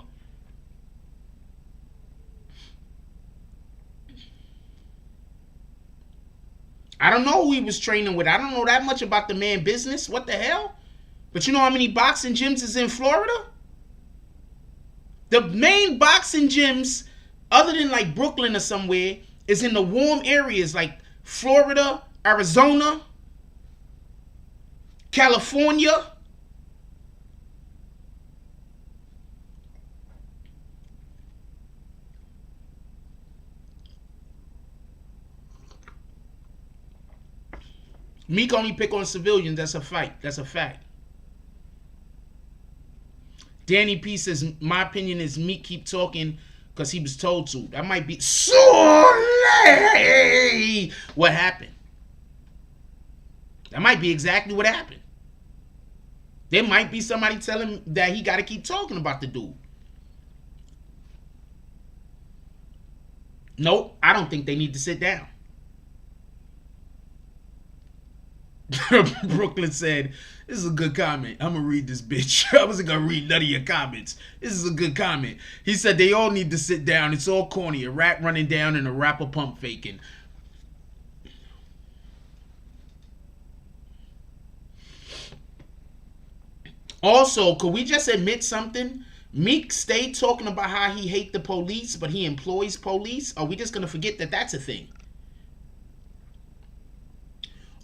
I don't know who he was training with. I don't know that much about the man business. What the hell? But you know how many boxing gyms is in Florida? The main boxing gyms, other than like Brooklyn or somewhere, is in the warm areas like Florida, Arizona, California. Meek only pick on civilians. That's a fight. That's a fact. Danny P says, my opinion is Meek keep talking because he was told to. That might be what happened. That might be exactly what happened. There might be somebody telling him that he got to keep talking about the dude. Nope, I don't think they need to sit down. Brooklyn said, this is a good comment. I'm going to read this bitch. I wasn't going to read none of your comments. This is a good comment. He said they all need to sit down. It's all corny. A rat running down and a rapper pump faking. Also, could we just admit something? Meek stayed talking about how he hate the police, but he employs police. Are we just going to forget that that's a thing?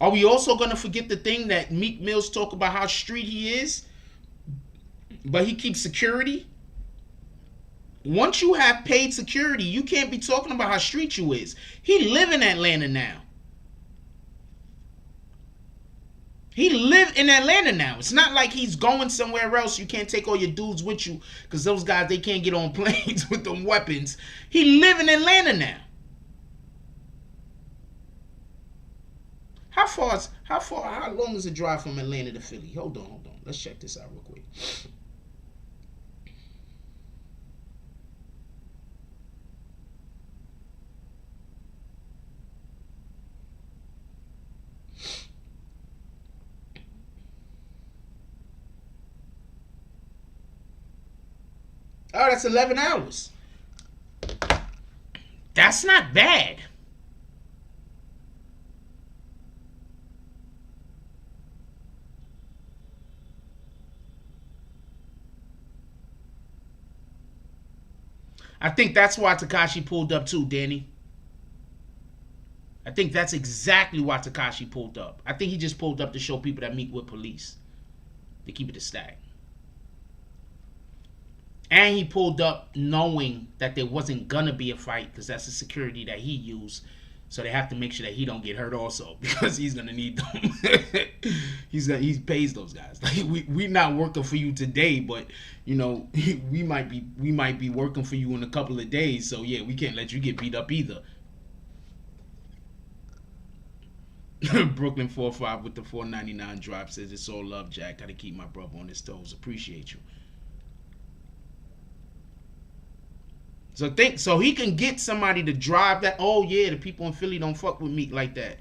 Are we also going to forget the thing that Meek Mill's talk about how street he is, but he keeps security? Once you have paid security, you can't be talking about how street you is. He live in Atlanta now. He live in Atlanta now. It's not like he's going somewhere else. You can't take all your dudes with you because those guys, they can't get on planes with them weapons. He live in Atlanta now. How long is the drive from Atlanta to Philly? Hold on. Let's check this out real quick. Oh, that's 11 hours. That's not bad. I think that's why Tekashi pulled up too, Danny. I think that's exactly why Tekashi pulled up. I think he just pulled up to show people that Meek with police. To keep it a stack. And he pulled up knowing that there wasn't gonna be a fight because that's the security that he used. So they have to make sure that he don't get hurt also because he's gonna need them. He pays those guys. Like we not working for you today, but you know we might be working for you in a couple of days. So yeah, we can't let you get beat up either. Brooklyn 45 with the 4.99 drop says it's all love, Jack. Gotta keep my brother on his toes. Appreciate you. So he can get somebody to drive that. Oh yeah, the people in Philly don't fuck with Meek like that.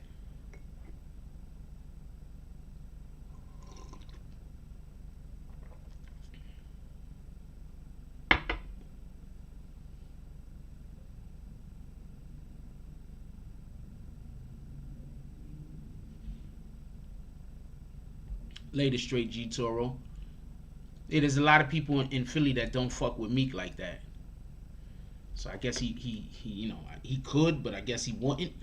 Later, straight G Toro. Yeah, there's a lot of people in Philly that don't fuck with Meek like that. So I guess he you know, he could, but I guess he wouldn't.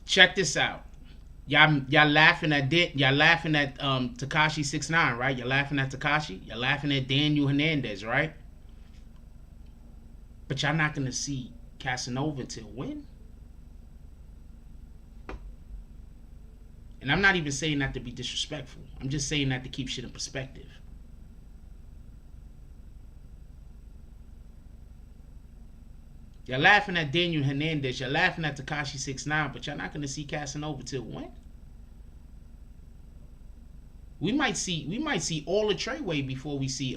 Check this out. Y'all laughing at Tekashi 6ix9ine, right? You're laughing at Tekashi. You're laughing at Daniel Hernandez, right? But y'all not gonna see Casanova till when? And I'm not even saying that to be disrespectful. I'm just saying that to keep shit in perspective. You're laughing at Daniel Hernandez. You're laughing at Tekashi 6ix9ine, but you're not going to see Casanova till when? We might see all the Treyway before we see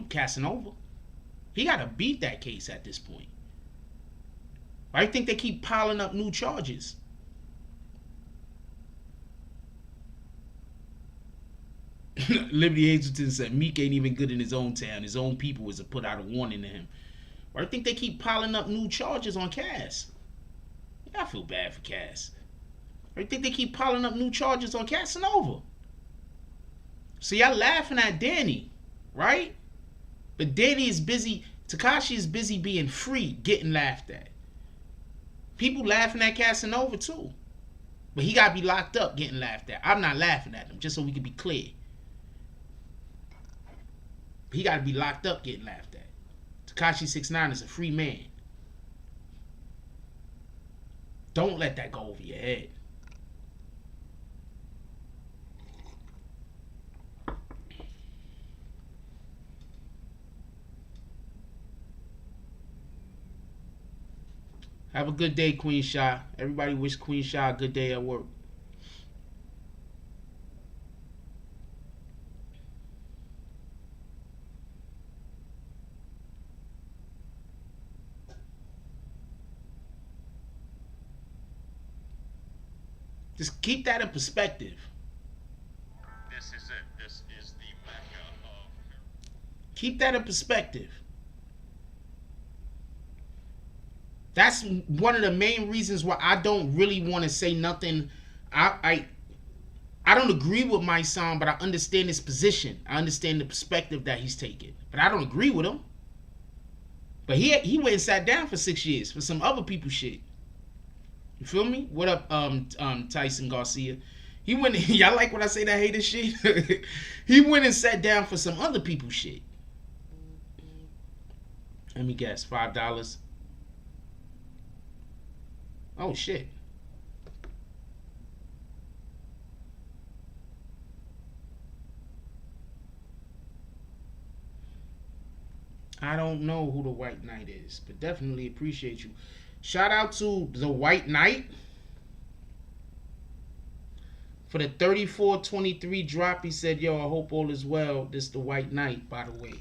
Casanova. He got to beat that case at this point. I think they keep piling up new charges. Liberty Hazleton said Meek ain't even good in his own town. His own people was to put out a warning to him. I think they keep piling up new charges on Cass. I feel bad for Cass. I think they keep piling up new charges on Casanova. So y'all laughing at Danny, right? But Danny is busy. Tekashi is busy being free, getting laughed at. People laughing at Casanova too. But he got to be locked up getting laughed at. I'm not laughing at him, just so we can be clear. He got to be locked up getting laughed at. Tekashi 6ix9ine is a free man. Don't let that go over your head. Have a good day, Queen Shah. Everybody wish Queen Shah a good day at work. Just keep that in perspective. This is it. This is the Mecca of... Keep that in perspective. That's one of the main reasons why I don't really want to say nothing. I don't agree with my son, but I understand his position. I understand the perspective that he's taking. But I don't agree with him. But he went and sat down for 6 years for some other people's shit. You feel me? What up, Tyson Garcia? He went. Y'all like when I say that hater shit? He went and sat down for some other people's shit. Let me guess, $5. Oh shit. I don't know who the White Knight is, but definitely appreciate you. Shout out to the White Knight for the 34-23 drop. He said, yo, I hope all is well. This the White Knight, by the way.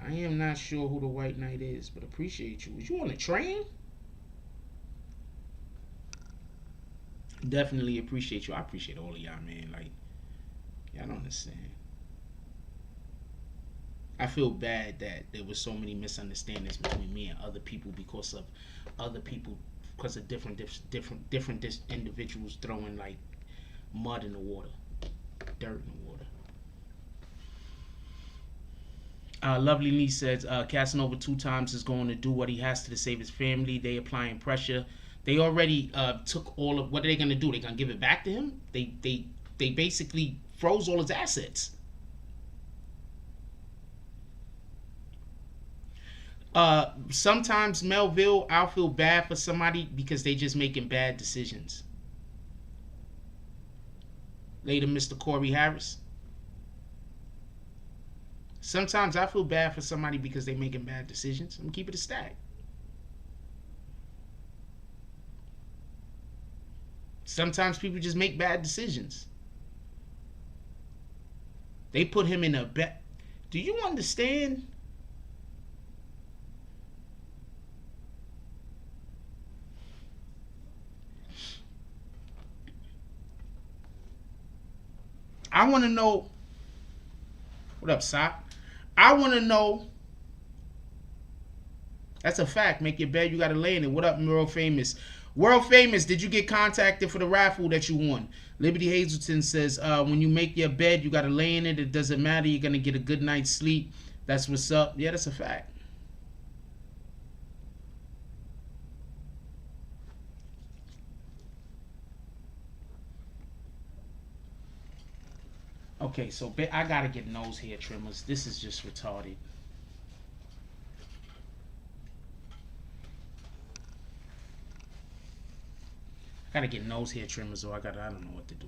I am not sure who the White Knight is, but appreciate you. Was you on a train? Definitely appreciate you. I appreciate all of y'all, man. Like, y'all don't understand. I feel bad that there was so many misunderstandings between me and other people because of different individuals throwing like mud in the water, dirt in the water. Lovely niece says Casanova 2 times is going to do what he has to save his family. They applying pressure. They already took all of what are they going to do? They're going to give it back to him. They basically froze all his assets. Sometimes Melville, I'll feel bad for somebody because they just making bad decisions. Later, Mr. Corey Harris. Sometimes I feel bad for somebody because they making bad decisions. I'm gonna keep it a stack. Sometimes people just make bad decisions. They put him in a bed. Do you understand? I want to know. What up, Sop? I want to know. That's a fact. Make your bed, you got to lay in it. What up, World Famous? World Famous, did you get contacted for the raffle that you won? Liberty Hazelton says, when you make your bed, you got to lay in it. It doesn't matter. You're going to get a good night's sleep. That's what's up. Yeah, that's a fact. Okay, so I gotta get nose hair trimmers. This is just retarded. I gotta get nose hair trimmers, or I don't know what to do.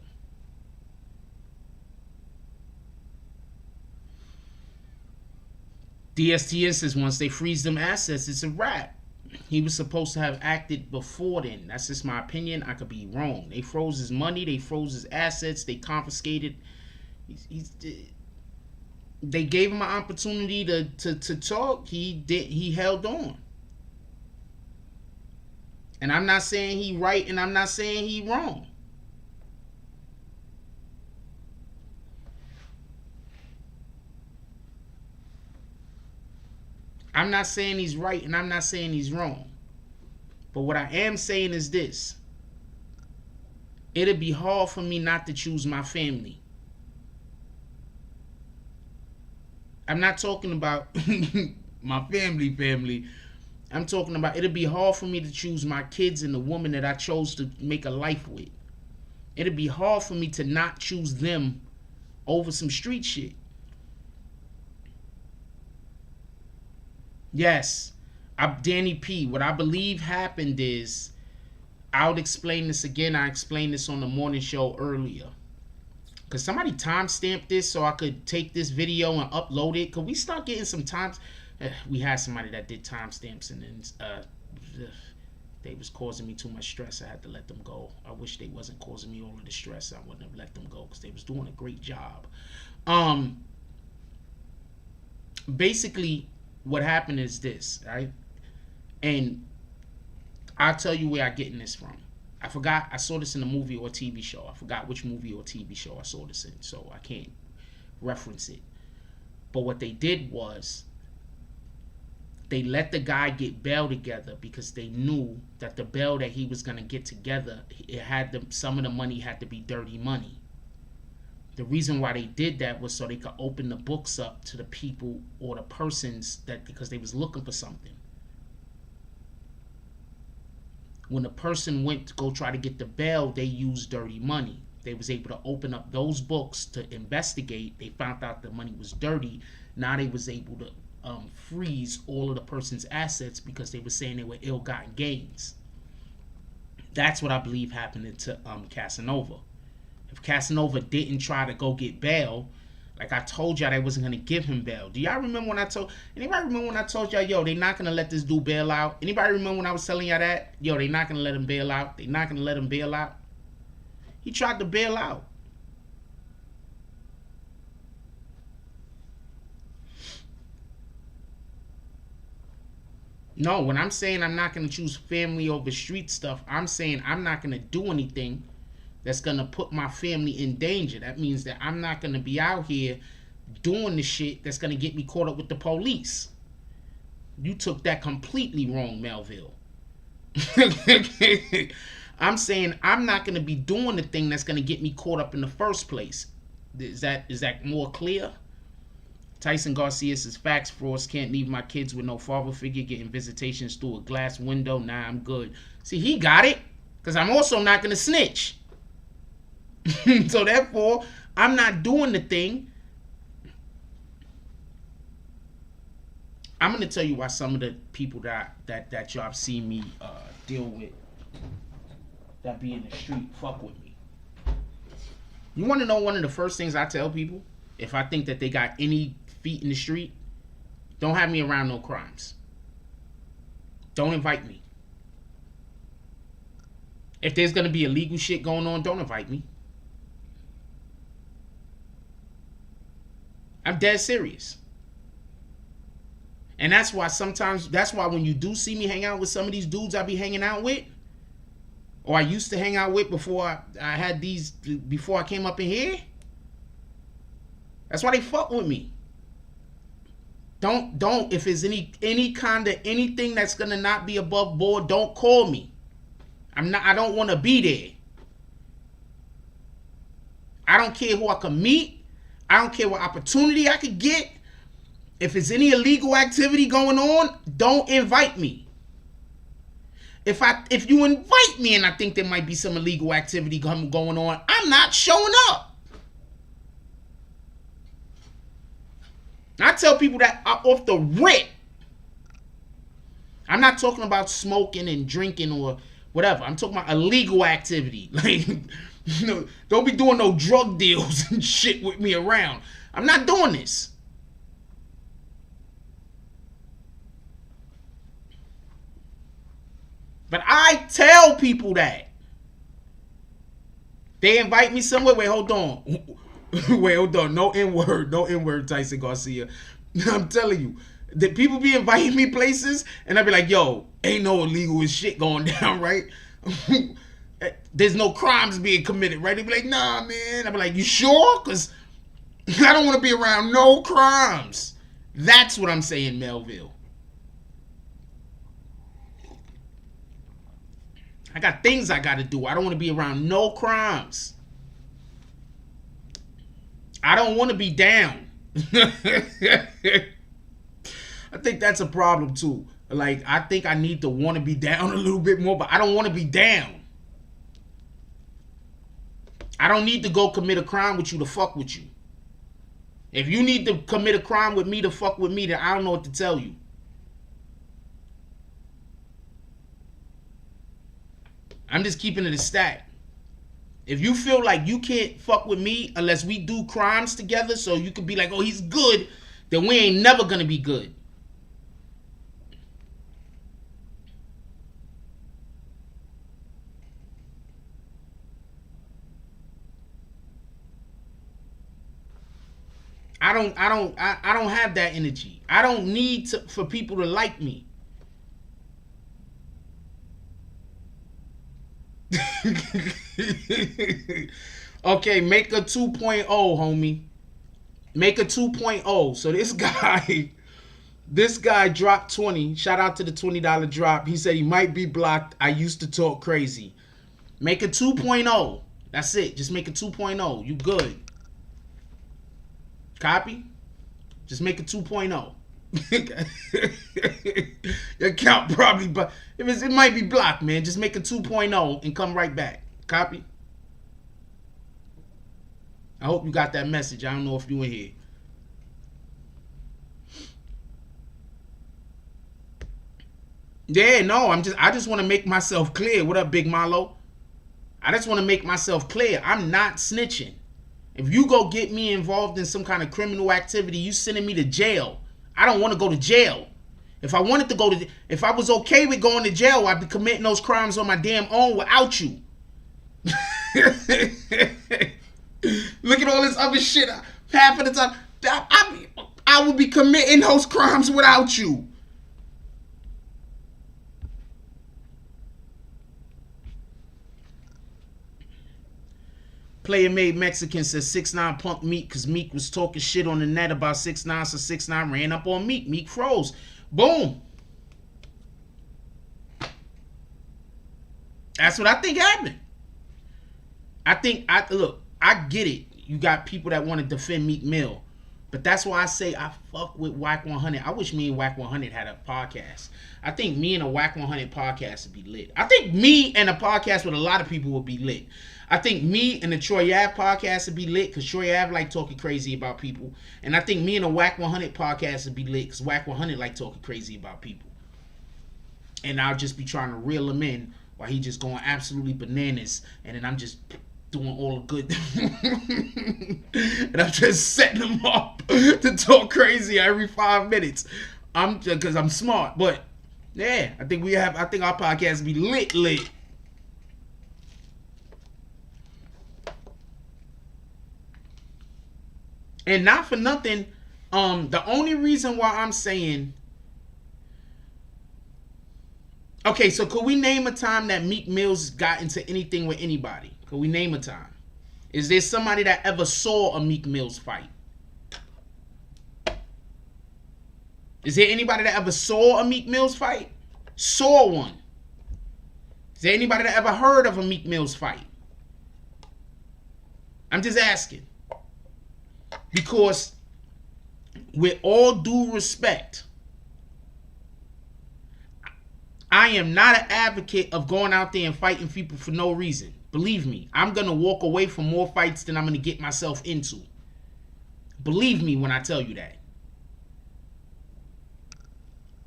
DSTN says once they freeze them assets, it's a wrap. He was supposed to have acted before then. That's just my opinion. I could be wrong. They froze his money. They froze his assets. They confiscated. They gave him an opportunity to talk. He held on. And I'm not saying he right and I'm not saying he wrong. I'm not saying he's right and I'm not saying he's wrong. But what I am saying is this. It'd be hard for me not to choose my family. I'm not talking about my family. I'm talking about it'd be hard for me to choose my kids and the woman that I chose to make a life with. It'd be hard for me to not choose them over some street shit. Yes, Danny P. What I believe happened is, I'll explain this again. I explained this on the morning show earlier. Because somebody timestamped this so I could take this video and upload it. Because we start getting some times. We had somebody that did timestamps and then they was causing me too much stress. I had to let them go. I wish they wasn't causing me all of the stress. I wouldn't have let them go because they was doing a great job. Basically, what happened is this, right? And I'll tell you where I'm getting this from. I forgot. I saw this in a movie or a TV show. I forgot which movie or TV show I saw this in, so I can't reference it. But what they did was they let the guy get bail together because they knew that the bail that he was gonna get together, it had some of the money had to be dirty money. The reason why they did that was so they could open the books up to the people or the persons that, because they was looking for something. When the person went to go try to get the bail, they used dirty money. They was able to open up those books to investigate. They found out the money was dirty. Now they was able to freeze all of the person's assets because they were saying they were ill-gotten gains. That's what I believe happened to Casanova. If Casanova didn't try to go get bail, like I told y'all, they wasn't gonna give him bail. Do y'all remember when I told? Anybody remember when I told y'all, yo, they not gonna let this dude bail out? Anybody remember when I was telling y'all that? Yo, they not gonna let him bail out. They not gonna let him bail out. He tried to bail out. No, when I'm saying I'm not gonna choose family over street stuff, I'm saying I'm not gonna do anything that's gonna put my family in danger. That means that I'm not gonna be out here doing the shit that's gonna get me caught up with the police. You took that completely wrong, Melville. I'm saying I'm not gonna be doing the thing that's gonna get me caught up in the first place. Is that more clear? Tyson Garcia says, facts, frauds, can't leave my kids with no father figure, getting visitations through a glass window. Nah, I'm good. See, he got it, because I'm also not gonna snitch. So therefore, I'm not doing the thing. I'm gonna tell you why some of the people that y'all have seen me deal with, that be in the street, fuck with me. You want to know one of the first things I tell people? If I think that they got any feet in the street, don't have me around no crimes. Don't invite me. If there's gonna be illegal shit going on, don't invite me. I'm dead serious. And that's why when you do see me hang out with some of these dudes I be hanging out with, or I used to hang out with before before I came up in here, that's why they fuck with me. Don't, if there's any kind of anything that's gonna not be above board, don't call me. I don't want to be there. I don't care who I can meet. I don't care what opportunity I could get. If it's any illegal activity going on, don't invite me. If you invite me and I think there might be some illegal activity going on, I'm not showing up. I tell people that off the rip. I'm not talking about smoking and drinking or whatever. I'm talking about illegal activity. Like, don't be doing no drug deals and shit with me around. I'm not doing this. But I tell people that. They invite me somewhere. Wait, hold on. No N-word. No N-word, Tyson Garcia. I'm telling you. That people be inviting me places, and I be like, yo, ain't no illegal shit going down, right? There's no crimes being committed, right? They be like, nah, man. I be like, you sure? Because I don't want to be around no crimes. That's what I'm saying, Melville. I got things I got to do. I don't want to be around no crimes. I don't want to be down. I think that's a problem too. Like, I think I need to want to be down a little bit more, but I don't want to be down. I don't need to go commit a crime with you to fuck with you. If you need to commit a crime with me to fuck with me, then I don't know what to tell you. I'm just keeping it a stat. If you feel like you can't fuck with me unless we do crimes together, so you could be like, oh, he's good, then we ain't never gonna be good. I don't have that energy. I don't need for people to like me. Okay, make a 2.0, homie. Make a 2.0. So this guy This guy dropped 20. Shout out to the $20 drop. He said he might be blocked. I used to talk crazy. Make a 2.0. That's it. Just make a 2.0. You good. Copy? Just make a 2.0. Your account probably, but it might be blocked, man. Just make a 2.0 and come right back. Copy? I hope you got that message. I don't know if you were here. Yeah, no, I just want to make myself clear. What up, Big Malo? I just want to make myself clear. I'm not snitching. If you go get me involved in some kind of criminal activity, you sending me to jail. I don't want to go to jail. If I wanted to go to, if I was okay with going to jail, I'd be committing those crimes on my damn own without you. Look at all this other shit. Half of the time, I would be committing those crimes without you. Player Made Mexican says 6ix9ine punked Meek because Meek was talking shit on the net about 6ix9ine, so 6ix9ine ran up on Meek. Meek froze. Boom. That's what I think happened. Look, I get it. You got people that want to defend Meek Mill. But that's why I say I fuck with Wack 100. I wish me and Wack 100 had a podcast. I think me and a Wack 100 podcast would be lit. I think me and a podcast with a lot of people would be lit. I think me and the Troy Ave podcast would be lit because Troy Ave like talking crazy about people. And I think me and a Wack 100 podcast would be lit because Wack 100 like talking crazy about people. And I'll just be trying to reel him in while he just going absolutely bananas. And then I'm just doing all the good. And I'm just setting him up to talk crazy every 5 minutes. Because I'm smart. But yeah, I think our podcast be lit. And not for nothing, the only reason why I'm saying, okay, so could we name a time that Meek Mill's got into anything with anybody? Could we name a time? Is there somebody that ever saw a Meek Mill's fight? Is there anybody that ever saw a Meek Mill's fight? Saw one. Is there anybody that ever heard of a Meek Mill's fight? I'm just asking. Because with all due respect, I am not an advocate of going out there and fighting people for no reason. Believe me, I'm going to walk away from more fights than I'm going to get myself into. Believe me when I tell you that.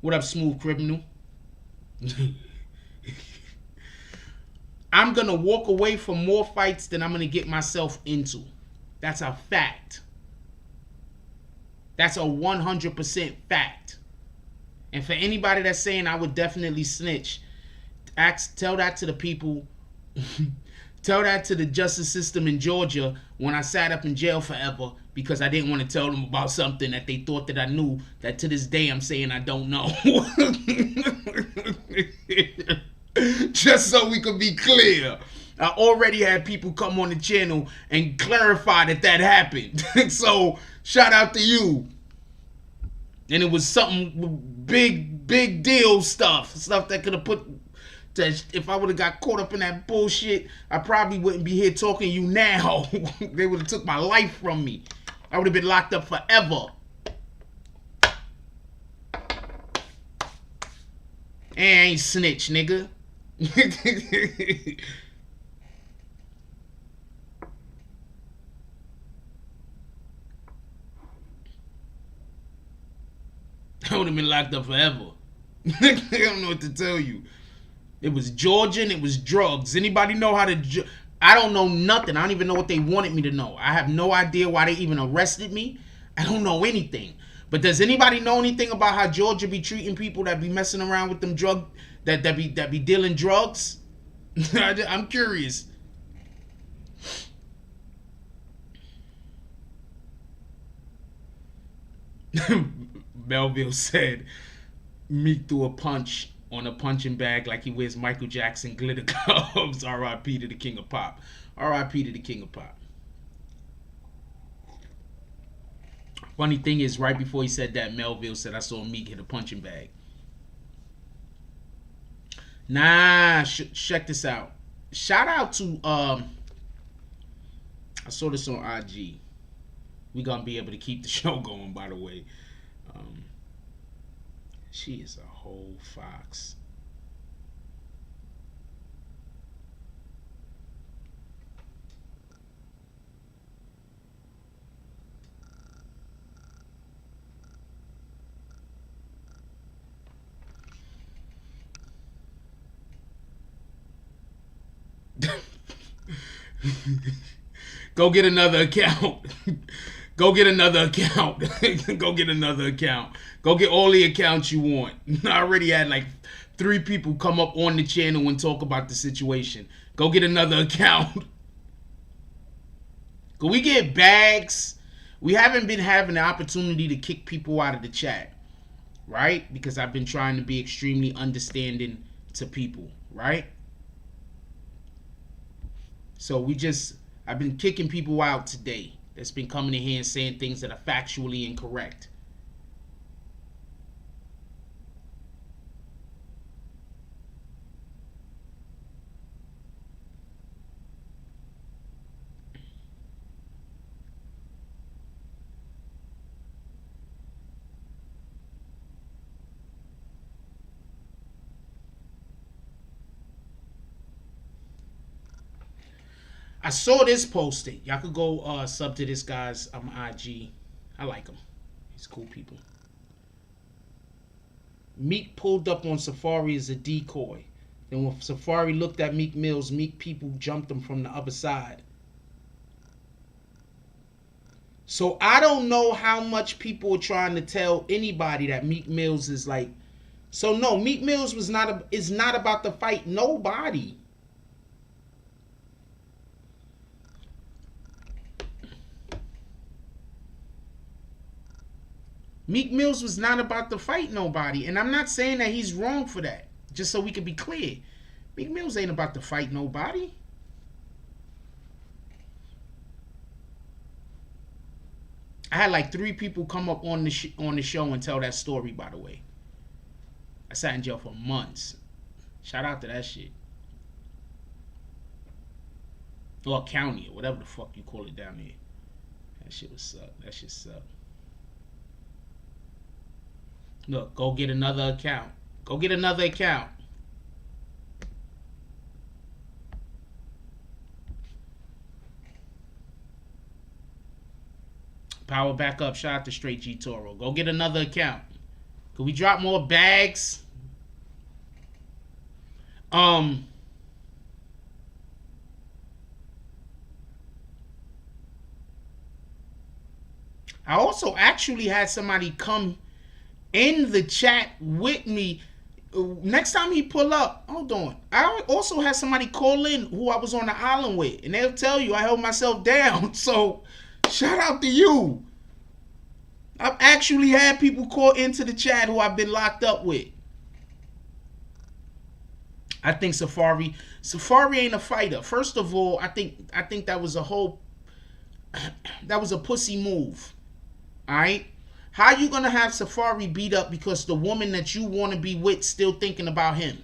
What up, Smooth Criminal? I'm going to walk away from more fights than I'm going to get myself into. That's a fact. That's a 100% fact. And for anybody that's saying I would definitely snitch, tell that to the people. Tell that to the justice system in Georgia when I sat up in jail forever because I didn't want to tell them about something that they thought that I knew, that to this day I'm saying I don't know. Just so we could be clear. I already had people come on the channel and clarify that happened. So shout out to you. And it was something big deal stuff that could have put, that if I would have got caught up in that bullshit, I probably wouldn't be here talking to you now. They would have took my life from me. I would have been locked up forever. And I ain't snitch, nigga. I would have been locked up forever. I don't know what to tell you. It was Georgian. It was drugs. Anybody know how to... I don't know nothing. I don't even know what they wanted me to know. I have no idea why they even arrested me. I don't know anything. But does anybody know anything about how Georgia be treating people that be messing around with them drug... That be dealing drugs? I'm curious. Melville said Meek threw a punch on a punching bag like he wears Michael Jackson glitter gloves. R.I.P. to the King of Pop. R.I.P. to the King of Pop. Funny thing is, right before he said that, Melville said, I saw Meek hit a punching bag. Nah, check this out. Shout out to, I saw this on IG. We gonna be able to keep the show going, by the way. She is a whole fox. Go get another account. Go get another account. Go get another account. Go get all the accounts you want. I already had like 3 people come up on the channel and talk about the situation. Go get another account. Can we get bags? We haven't been having the opportunity to kick people out of the chat, right? Because I've been trying to be extremely understanding to people, right? So I've been kicking people out today that's been coming in here and saying things that are factually incorrect. I saw this posting. Y'all could go sub to this guy's IG. I like him. He's cool people. Meek pulled up on Safari as a decoy. Then when Safari looked at Meek Mill's, Meek people jumped him from the other side. So I don't know how much people are trying to tell anybody that Meek Mills is like. So no, Meek Mills is not about to fight nobody. Meek Mills was not about to fight nobody. And I'm not saying that he's wrong for that. Just so we can be clear. Meek Mills ain't about to fight nobody. I had like 3 people come up on the show and tell that story, by the way. I sat in jail for months. Shout out to that shit. Or county, or whatever the fuck you call it down there. That shit was suck. That shit sucked. Look, go get another account. Go get another account. Power back up. Shout out to Straight G Toro. Go get another account. Can we drop more bags? I also actually had somebody come in the chat with me. Next time he pull up, hold on. I also had somebody call in who I was on the island with, and they'll tell you I held myself down. So shout out to you. I've actually had people call into the chat who I've been locked up with. I think Safari ain't a fighter. First of all, I think that was a pussy move. All right. How you gonna have Safari beat up because the woman that you want to be with still thinking about him?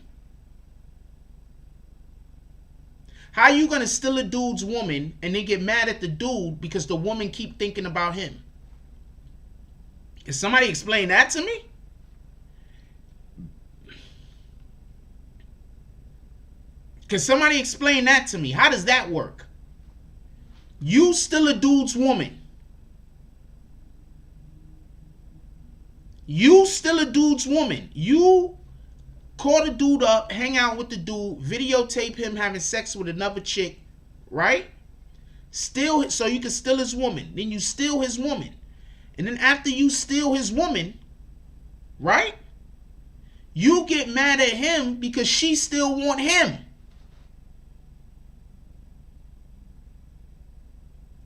How you gonna steal a dude's woman and then get mad at the dude because the woman keep thinking about him? Can somebody explain that to me? Can somebody explain that to me? How does that work? You steal a dude's woman. You still a dude's woman. You call the dude up, hang out with the dude, videotape him having sex with another chick, right? Steal, so you can steal his woman. Then you steal his woman. And then after you steal his woman, right? You get mad at him because she still want him.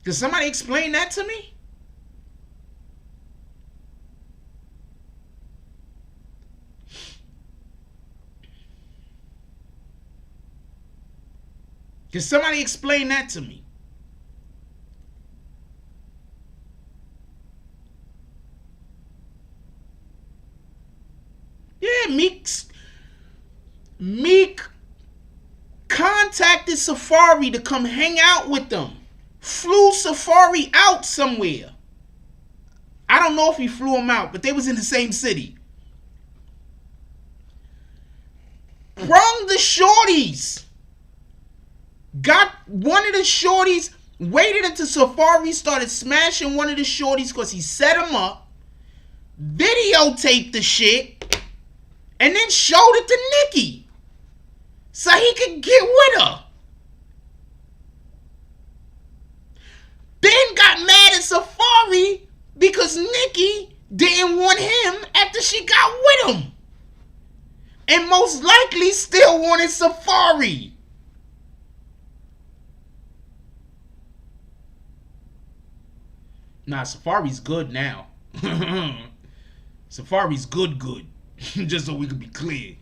Can somebody explain that to me? Can somebody explain that to me? contacted Safari to come hang out with them. Flew Safari out somewhere. I don't know if he flew him out, but they was in the same city. Brung the shorties. Got one of the shorties, waited until Safari started smashing one of the shorties because he set him up, videotaped the shit, and then showed it to Nikki so he could get with her. Then got mad at Safari because Nikki didn't want him after she got with him. And most likely still wanted Safari. Nah, Safari's good now. Safari's good. Just so we can be clear.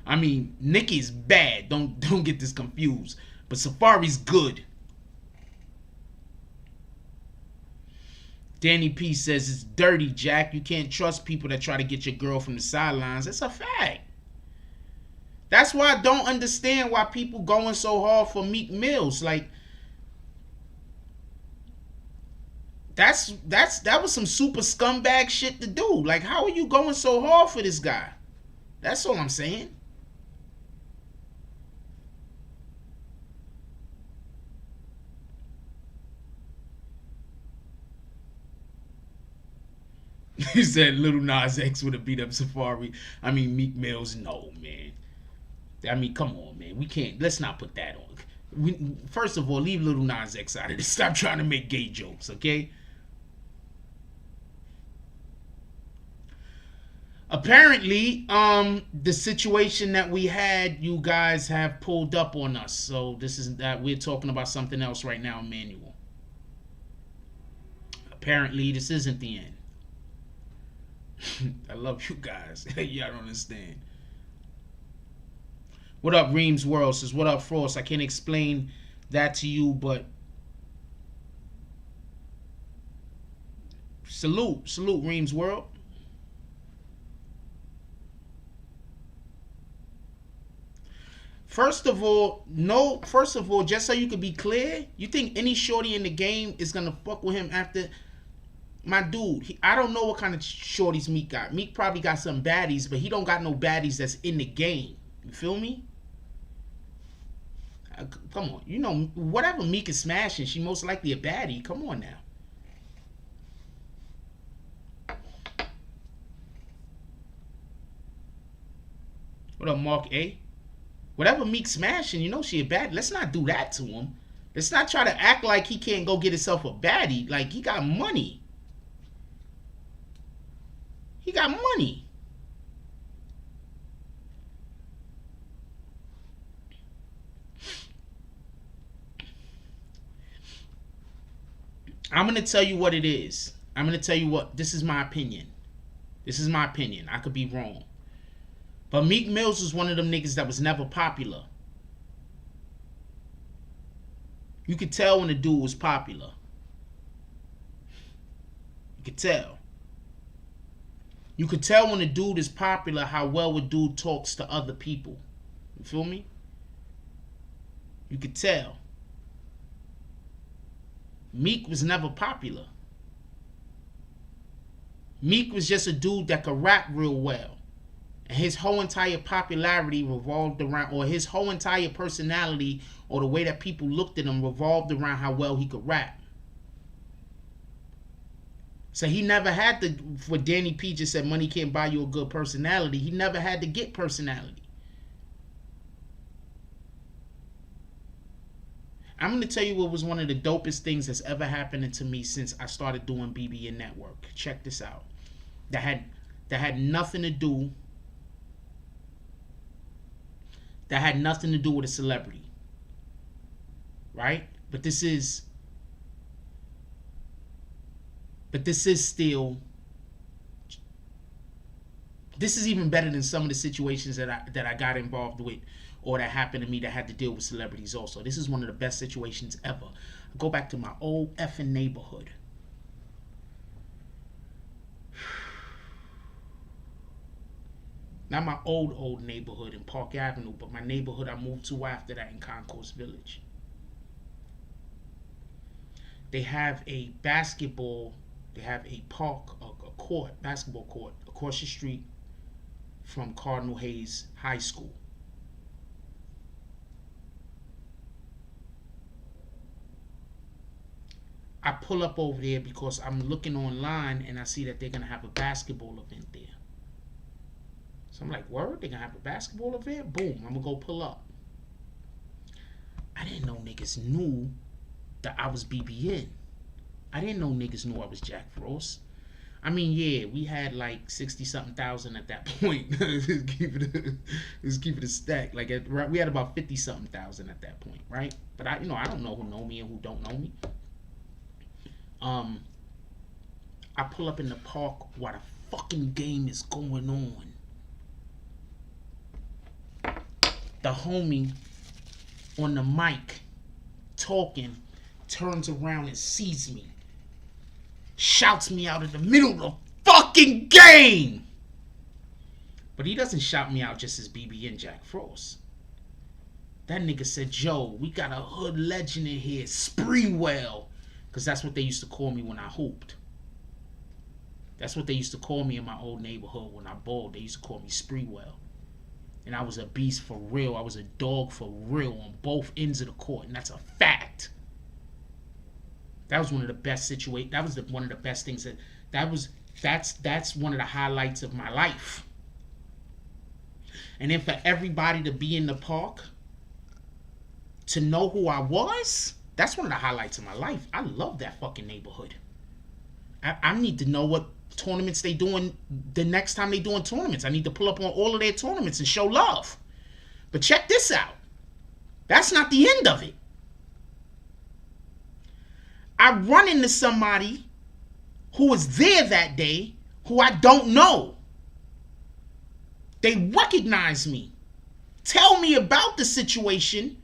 I mean, Nikki's bad. Don't get this confused. But Safari's good. Danny P says it's dirty, Jack. You can't trust people that try to get your girl from the sidelines. That's a fact. That's why I don't understand why people going so hard for Meek Mills. Like, that was some super scumbag shit to do. Like, how are you going so hard for this guy? That's all I'm saying. He said Little Nas X would have beat up Safari. I mean, Meek Mills, no, man. I mean, come on, man. We can't. Let's not put that on. First of all, leave Little Nas X out of this. Stop trying to make gay jokes, okay? Apparently, the situation that we had, you guys have pulled up on us. So this is that we're talking about something else right now, Emmanuel. Apparently, this isn't the end. I love you guys. Y'all don't understand. What up, Reams World? Says, what up, Frost? I can't explain that to you, but salute, Reams World. First of all, just so you can be clear, you think any shorty in the game is gonna fuck with him after? My dude, I don't know what kind of shorties Meek got. Meek probably got some baddies, but he don't got no baddies that's in the game. You feel me? Come on. You know, whatever Meek is smashing, she most likely a baddie. Come on now. What up, Mark A? Whatever Meek smashing, you know she a baddie. Let's not do that to him. Let's not try to act like he can't go get himself a baddie. Like, he got money. He got money. I'm going to tell you what it is. I'm going to tell you what. This is my opinion. I could be wrong. But Meek Mills was one of them niggas that was never popular. You could tell when the dude was popular. You could tell. You could tell when a dude is popular how well a dude talks to other people. You feel me? You could tell. Meek was never popular. Meek was just a dude that could rap real well. And his whole entire popularity revolved around, or his whole entire personality, or the way that people looked at him revolved around how well he could rap. So he never had to, for Danny P just said money can't buy you a good personality. He never had to get personality. I'm going to tell you what was one of the dopest things that's ever happened to me since I started doing BBN Network. Check this out. That had nothing to do with a celebrity. Right? But this is still, this is even better than some of the situations that I got involved with or that happened to me that had to deal with celebrities also. This is one of the best situations ever. I go back to my old effing neighborhood. Not my old neighborhood in Park Avenue, but my neighborhood I moved to after that in Concourse Village. They have a basketball, they have a park, a court, basketball court across the street from Cardinal Hayes High School. I pull up over there because I'm looking online and I see that they're going to have a basketball event there. So I'm like, word? They're going to have a basketball event? Boom, I'm going to go pull up. I didn't know niggas knew that I was BBN. I didn't know niggas knew I was Jack Frost. I mean, yeah, we had like 60-something thousand at that point. Let's keep it a stack. Like, we had about 50-something thousand at that point, right? But I don't know who know me and who don't know me. I pull up in the park while the fucking game is going on. The homie on the mic talking turns around and sees me, shouts me out in the middle of the fucking game. But he doesn't shout me out just as BBN Jack Frost. That nigga said, Joe, we got a hood legend in here, Spreewell. Because that's what they used to call me when I hooped. That's what they used to call me in my old neighborhood when I balled. They used to call me Spreewell. And I was a beast for real. I was a dog for real on both ends of the court. And that's a fact. That was one of the best situations. That was one of the best things that's one of the highlights of my life. And then for everybody to be in the park, to know who I was, that's one of the highlights of my life. I love that fucking neighborhood. I need to know what tournaments they doing the next time they doing tournaments. I need to pull up on all of their tournaments and show love. But check this out. That's not the end of it. I run into somebody who was there that day who I don't know. They recognize me, tell me about the situation,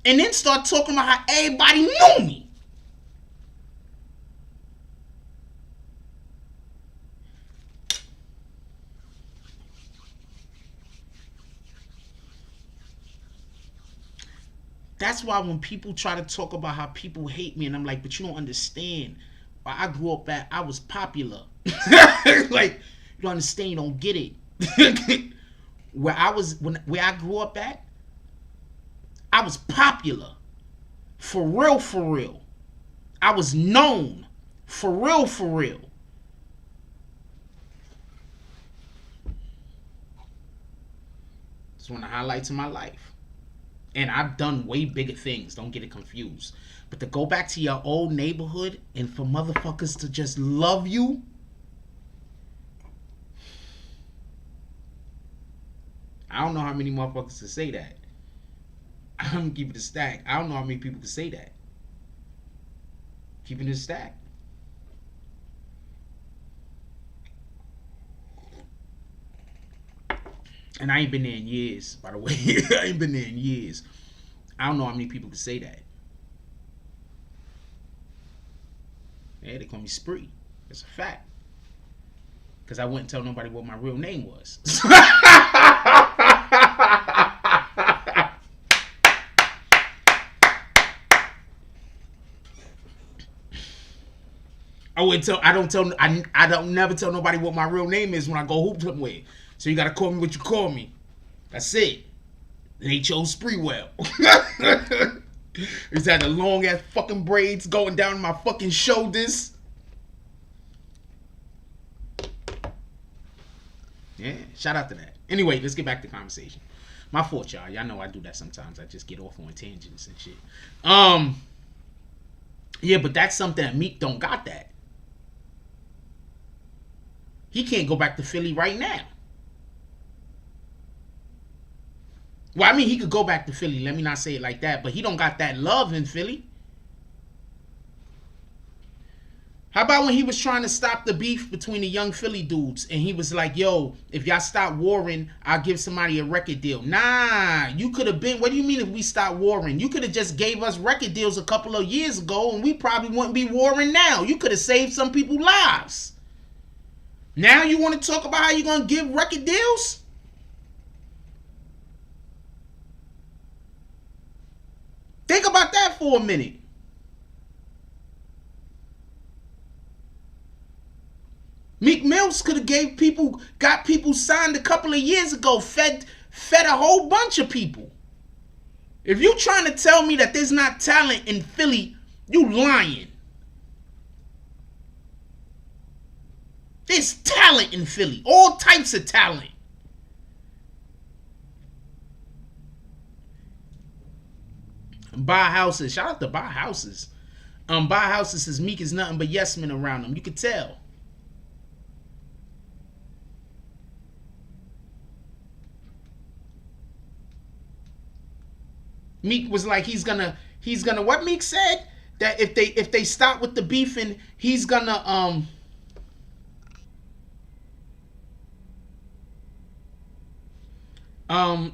and then start talking about how everybody knew me. That's why when people try to talk about how people hate me, and I'm like, but you don't understand. Where I grew up at, I was popular. Like, you don't understand, you don't get it. Where I grew up at, I was popular. For real, for real. I was known. For real, for real. It's one of the highlights of my life. And I've done way bigger things. Don't get it confused. But to go back to your old neighborhood and for motherfuckers to just love you. I don't know how many motherfuckers can say that. I'm gonna keep it a stack. I don't know how many people can say that. Keeping it a stack. And I ain't been there in years, by the way. I ain't been there in years. I don't know how many people can say that. Yeah, they call me Spree. It's a fact. Because I wouldn't tell nobody what my real name was. I don't never tell nobody what my real name is when I go hoop somewhere. So you gotta call me what you call me. That's it. They chose Spreewell. He's had the long ass fucking braids going down my fucking shoulders. Yeah, shout out to that. Anyway, let's get back to the conversation. My fault, y'all. Y'all know I do that sometimes. I just get off on tangents and shit. Yeah, but that's something that Meek don't got that. He can't go back to Philly right now. Well, I mean, he could go back to Philly. Let me not say it like that. But he don't got that love in Philly. How about when he was trying to stop the beef between the young Philly dudes? And he was like, yo, if y'all stop warring, I'll give somebody a record deal. Nah, you could have been... What do you mean if we stop warring? You could have just gave us record deals a couple of years ago and we probably wouldn't be warring now. You could have saved some people's lives. Now you want to talk about how you're going to give record deals? Think about that for a minute. Meek Mills could have got people signed a couple of years ago, fed a whole bunch of people. If you trying to tell me that there's not talent in Philly, you lying. There's talent in Philly. All types of talent. Buy houses. Shout out to Buy Houses. Buy Houses says Meek is nothing but yes men around him. You could tell. Meek was like he's gonna what Meek said? That if they stop with the beefing, he's gonna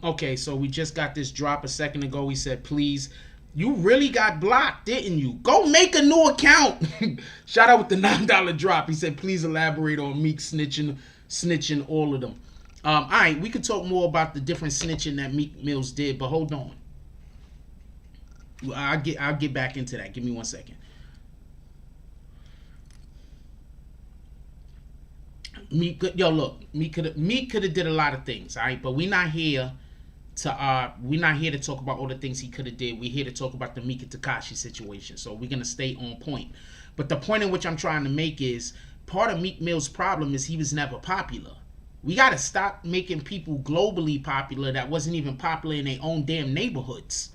okay, so we just got this drop a second ago. He said, please. You really got blocked, didn't you? Go make a new account. Shout out with the $9 drop. He said, please elaborate on Meek snitching all of them. All right, we could talk more about the different snitching that Meek Mills did, but hold on. I'll get back into that. Give me 1 second. Meek could have did a lot of things, all right, but we're not here to talk about all the things he could have did. We're here to talk about the Meek and Tekashi situation, so we're gonna stay on point. But the point in which I'm trying to make is part of Meek Mill's problem is he was never popular. We gotta stop making people globally popular that wasn't even popular in their own damn neighborhoods.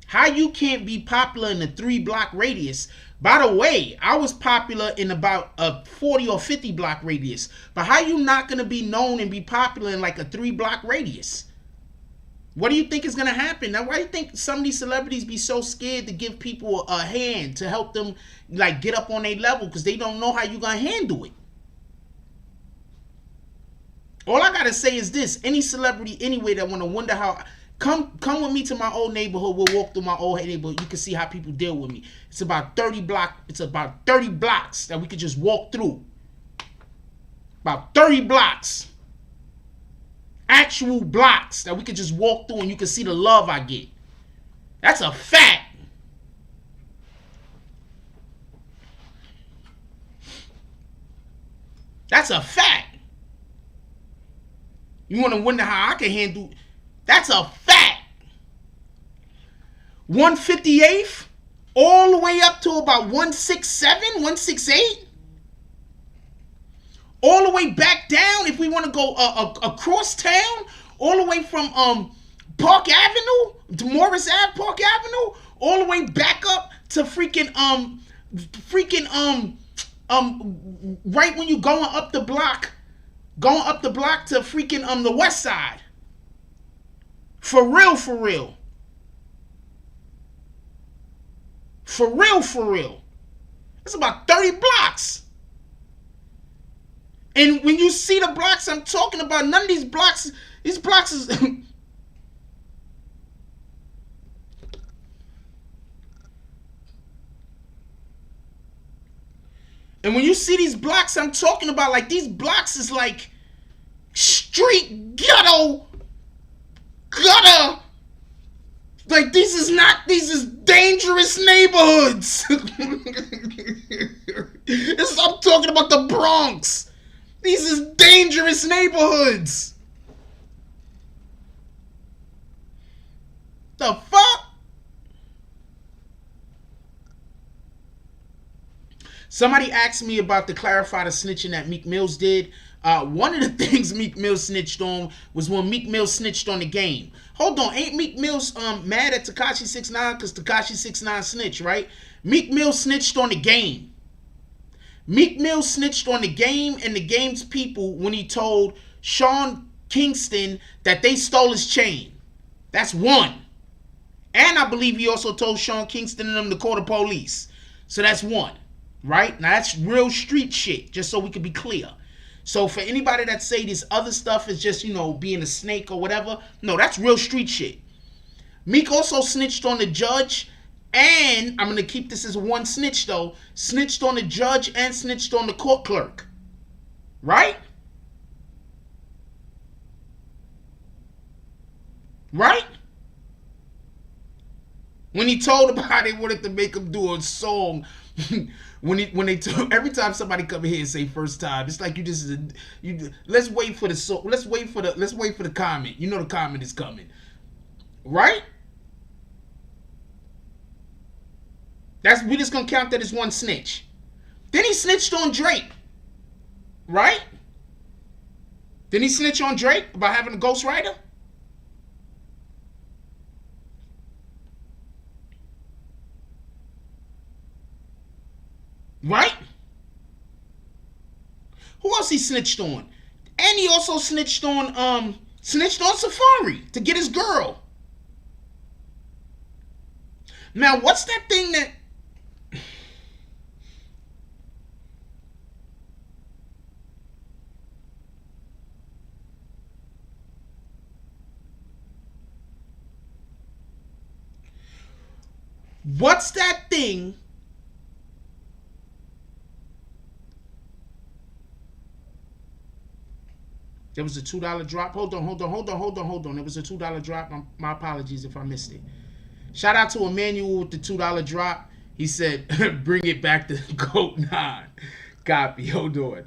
How you can't be popular in a 3-block radius? By the way, I was popular in about a 40 or 50 block radius. But how you not going to be known and be popular in like a 3-block radius? What do you think is going to happen? Now, why do you think some of these celebrities be so scared to give people a hand to help them like get up on their level? Because they don't know how you going to handle it. All I got to say is this. Any celebrity anyway that want to wonder how... Come with me to my old neighborhood. We'll walk through my old neighborhood. You can see how people deal with me. It's about 30 blocks that we could just walk through. About 30 blocks. Actual blocks that we could just walk through and you can see the love I get. That's a fact. That's a fact. You want to wonder how I can handle... That's a fact. 158th all the way up to about 167, 168. All the way back down if we want to go across town, all the way from Park Avenue to Morris Ave, Park Avenue, all the way back up to right when you going up the block to freaking the west side. For real. For real. It's about 30 blocks. And when you see the blocks I'm talking about, none of these blocks is... And when you see these blocks I'm talking about, like these blocks is like street ghetto. Like these is dangerous neighborhoods. I'm talking about the Bronx. These is dangerous neighborhoods. The fuck? Somebody asked me about the clarify the snitching that Meek Mills did. One of the things Meek Mill snitched on was when Meek Mill snitched on the game. Hold on, ain't Meek Mill's mad at Tekashi 6ix9ine because Tekashi 6ix9ine snitched, right? Meek Mill snitched on the game. Meek Mill snitched on the game and the game's people when he told Sean Kingston that they stole his chain. That's one. And I believe he also told Sean Kingston and them to call the police. So that's one, right? Now that's real street shit, just so we can be clear. So for anybody that say this other stuff is just, being a snake or whatever, no, that's real street shit. Meek also snitched on the judge, and I'm going to keep this as one snitch though, snitched on the judge and snitched on the court clerk. Right? Right? When he told about how they wanted to make him do a song, every time somebody come here and say first time, it's like let's wait for the song, let's wait for the comment. You know the comment is coming, right? We just gonna count that as one snitch. Then he snitched on Drake, right? Didn't he snitch on Drake about having a ghostwriter? Right? Who else he snitched on? And he also snitched on Safari to get his girl. Now, what's that thing that what's that thing There was a $2 drop. Hold on. There was a $2 drop. My apologies if I missed it. Shout out to Emmanuel with the $2 drop. He said, bring it back to GOAT 9. Copy. Hold on.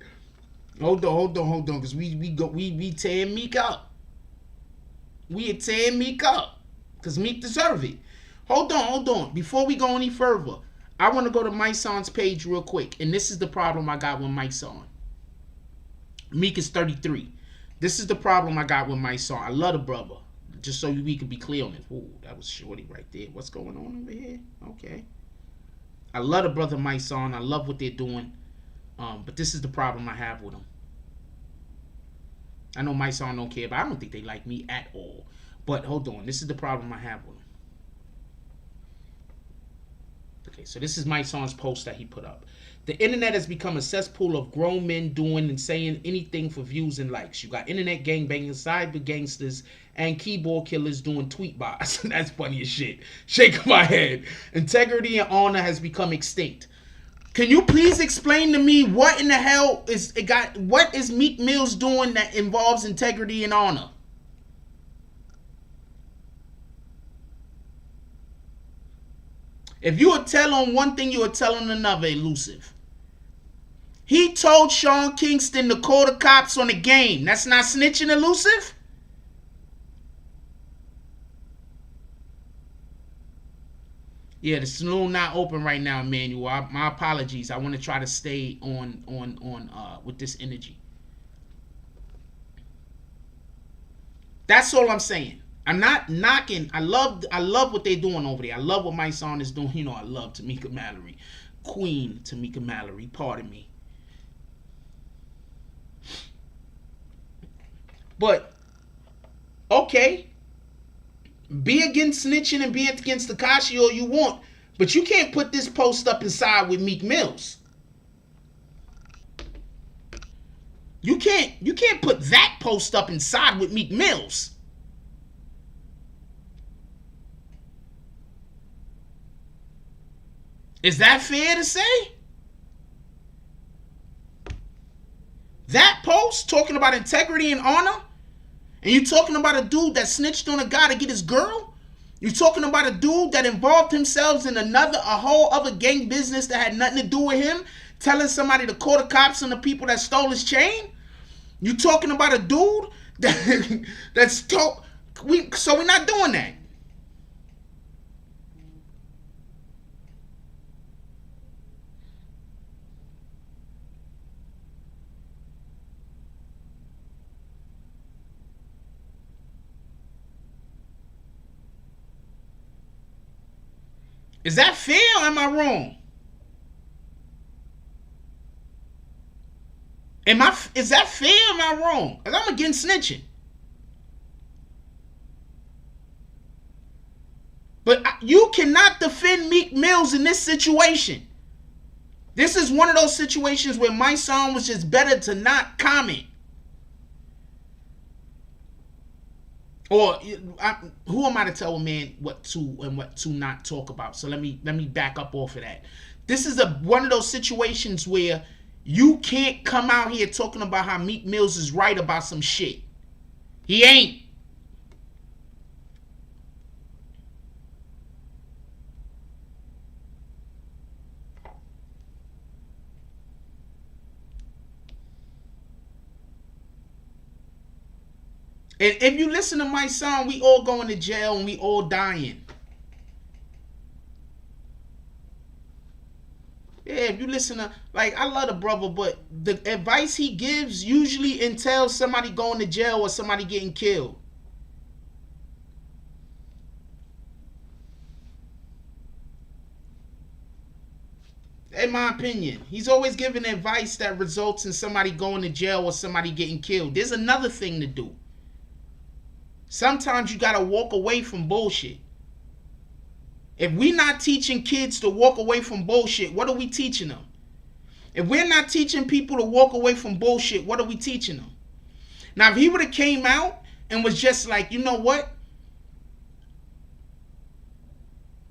Because we tearing Meek up. We are tearing Meek up. Because Meek deserve it. Hold on. Before we go any further, I want to go to Mike Son's page real quick. And this is the problem I got with Mike Son. Meek is 33. This is the problem I got with Mike Son. I love the brother. Just so we can be clear on it. Ooh, that was Shorty right there. What's going on over here? Okay. I love the brother Mike Son. I love what they're doing. But this is the problem I have with them. I know Mike Son don't care, but I don't think they like me at all. But hold on. This is the problem I have with them. Okay, so this is Mike Son's post that he put up. The internet has become a cesspool of grown men doing and saying anything for views and likes. You got internet gangbangers, cyber gangsters, and keyboard killers doing tweet bots. That's funny as shit. Shake my head. Integrity and honor has become extinct. Can you please explain to me what in the hell what is Meek Mill's doing that involves integrity and honor? If you would tell on one thing, you would tell on another, Elusive. He told Sean Kingston to call the cops on the game. That's not snitching, Elusive? Yeah, the saloon not open right now, Emmanuel. My apologies. I want to try to stay on with this energy. That's all I'm saying. I'm not knocking. I love what they're doing over there. I love what my son is doing. You know, I love Tamika Mallory. Queen Tamika Mallory. Pardon me. But, okay. Be against snitching and be against Tekashi all you want. But you can't put this post up inside with Meek Mills. You can't put that post up inside with Meek Mills. Is that fair to say? That post talking about integrity and honor? And you talking about a dude that snitched on a guy to get his girl? You talking about a dude that involved himself in a whole other gang business that had nothing to do with him, telling somebody to call the cops on the people that stole his chain? You talking about a dude so we're not doing that. Is that fair or am I wrong? Is that fair or am I wrong? Because I'm against snitching. But you cannot defend Meek Mills in this situation. This is one of those situations where my son was just better to not comment. Or who am I to tell a man what to and what to not talk about? So let me back up off of that. This is one of those situations where you can't come out here talking about how Meek Mills is right about some shit. He ain't. And if you listen to my song, we all going to jail and we all dying. Yeah, if you listen to, like, I love the brother, but the advice he gives usually entails somebody going to jail or somebody getting killed. In my opinion, he's always giving advice that results in somebody going to jail or somebody getting killed. There's another thing to do. Sometimes you gotta walk away from bullshit. If we're not teaching kids to walk away from bullshit, what are we teaching them? If we're not teaching people to walk away from bullshit, what are we teaching them? Now, if he would have came out and was just like, you know what?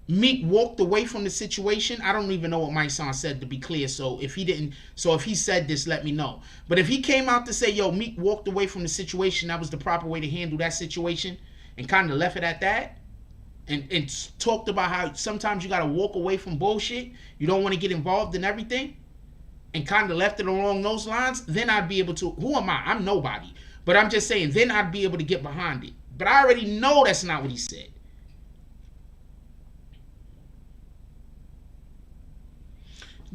Meek walked away from the situation. I don't even know what my son said, to be clear. So if he said this, let me know. But if he came out to say, yo, Meek walked away from the situation, that was the proper way to handle that situation, and kind of left it at that, and talked about how sometimes you got to walk away from bullshit, you don't want to get involved in everything, and kind of left it along those lines, then I'd be able to, who am I? I'm nobody. But I'm just saying, then I'd be able to get behind it. But I already know that's not what he said.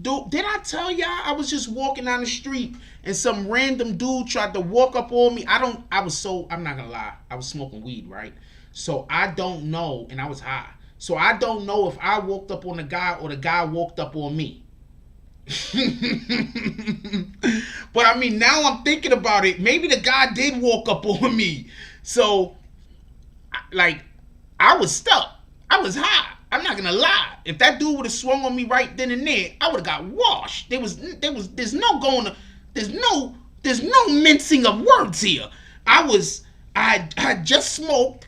Dude, did I tell y'all I was just walking down the street and some random dude tried to walk up on me? I'm not gonna lie, I was smoking weed, right? So I don't know, and I was high. So I don't know if I walked up on the guy or the guy walked up on me. But I mean, now I'm thinking about it, maybe the guy did walk up on me. So, like, I was stuck. I was high. I'm not gonna lie. If that dude would have swung on me right then and there, I would have got washed. There's no mincing of words here. I had just smoked.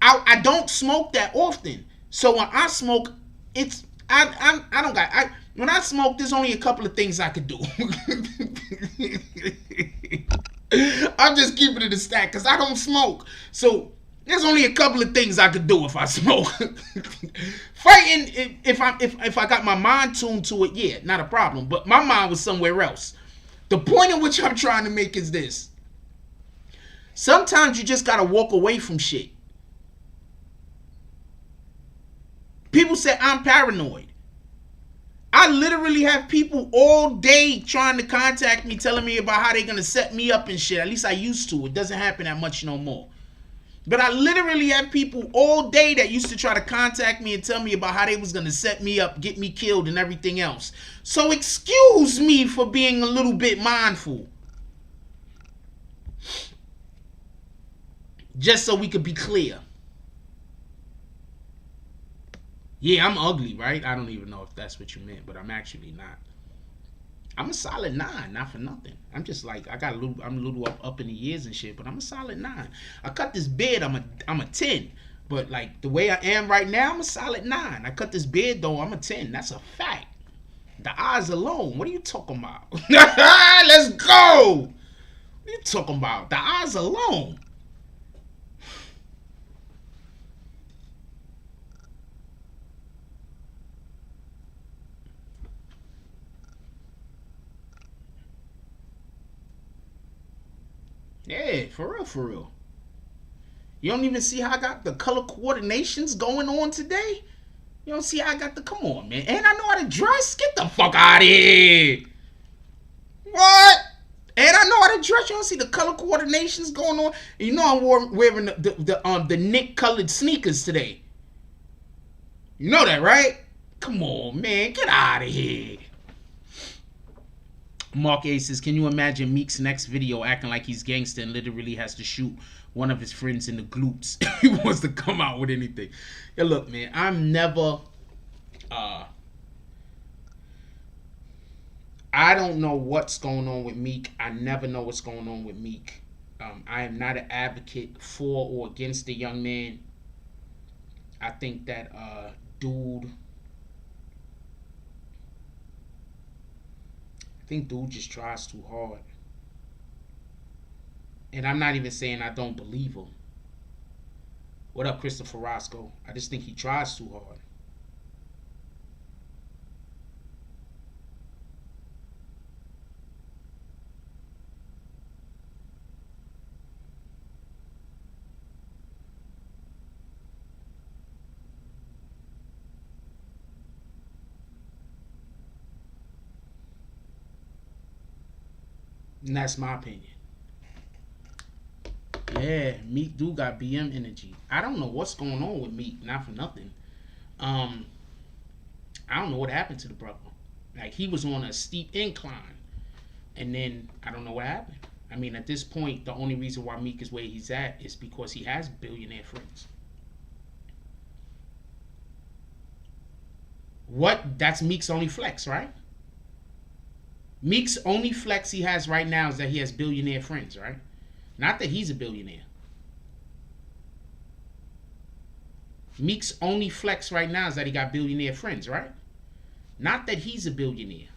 I don't smoke that often. So when I smoke, when I smoke, there's only a couple of things I could do. I'm just keeping it a stack because I don't smoke. So there's only a couple of things I could do if I smoke. Fighting, if I got my mind tuned to it, yeah, not a problem. But my mind was somewhere else. The point in which I'm trying to make is this. Sometimes you just gotta walk away from shit. People say I'm paranoid. I literally have people all day trying to contact me, telling me about how they're gonna set me up and shit. At least I used to. It doesn't happen that much no more. But I literally have people all day that used to try to contact me and tell me about how they was going to set me up, get me killed, and everything else. So excuse me for being a little bit mindful. Just so we could be clear. Yeah, I'm ugly, right? I don't even know if that's what you meant, but I'm actually not. I'm a solid 9, not for nothing. I'm just like, I'm a little up in the years and shit, but I'm a solid 9. I cut this beard, I'm a 10. But like the way I am right now, I'm a solid 9. I cut this beard though, I'm a 10. That's a fact. The eyes alone, what are you talking about? Let's go. What are you talking about? The eyes alone. Yeah, for real, for real. You don't even see how I got the color coordinations going on today? You don't see how I got the, come on, man. And I know how to dress? Get the fuck out of here. What? And I know how to dress. You don't see the color coordinations going on? And you know I'm wearing the Nick colored sneakers today. You know that, right? Come on, man. Get out of here. Mark A says, can you imagine Meek's next video acting like he's gangster and literally has to shoot one of his friends in the glutes? He wants to come out with anything. Yeah, look, man, I'm never, I don't know what's going on with Meek. I never know what's going on with Meek. I am not an advocate for or against the young man. I think that dude just tries too hard. And I'm not even saying I don't believe him. What up, Christopher Roscoe? I just think he tries too hard. And that's my opinion. Yeah, Meek do got BM energy. I don't know what's going on with Meek, not for nothing. Um, I don't know what happened to the brother. Like, he was on a steep incline, and then I don't know what happened. I mean, at this point, the only reason why Meek is where he's at is because he has billionaire friends. What? That's Meek's only flex, right? Meek's only flex he has right now is that he has billionaire friends, right? Not that he's a billionaire. Meek's only flex right now is that he got billionaire friends, right? Not that he's a billionaire.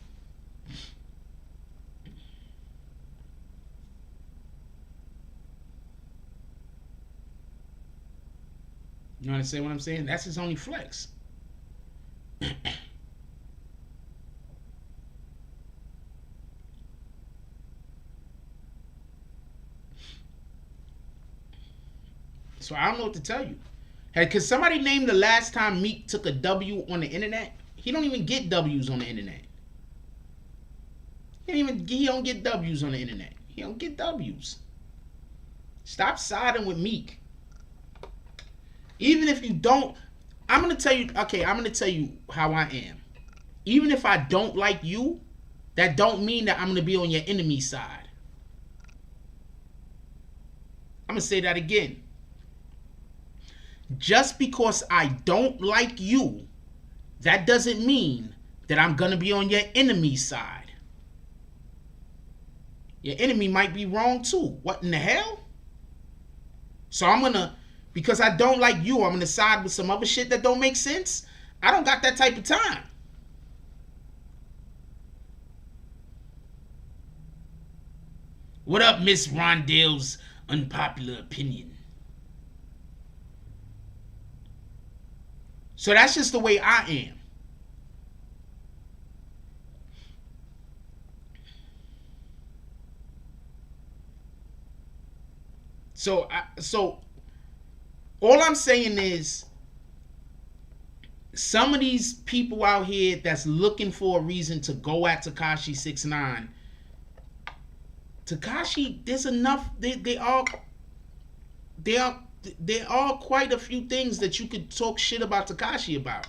You understand what I'm saying? That's his only flex. So I don't know what to tell you. Hey, could somebody name the last time Meek took a W on the internet? He don't even get W's on the internet. He don't get W's on the internet. He don't get W's. Stop siding with Meek. Even if you don't, I'm gonna tell you. Okay, I'm gonna tell you how I am. Even if I don't like you, that don't mean that I'm gonna be on your enemy side. I'm gonna say that again. Just because I don't like you, that doesn't mean that I'm gonna be on your enemy side. Your enemy might be wrong too. What in the hell? So I'm gonna, because I don't like you, I'm gonna side with some other shit that don't make sense. I don't got that type of time. What up, Miss Rondell's unpopular opinion? So that's just the way I am. So all I'm saying is, some of these people out here that's looking for a reason to go at Tekashi 6ix9ine, Tekashi, there's enough. There are quite a few things that you could talk shit about Tekashi about,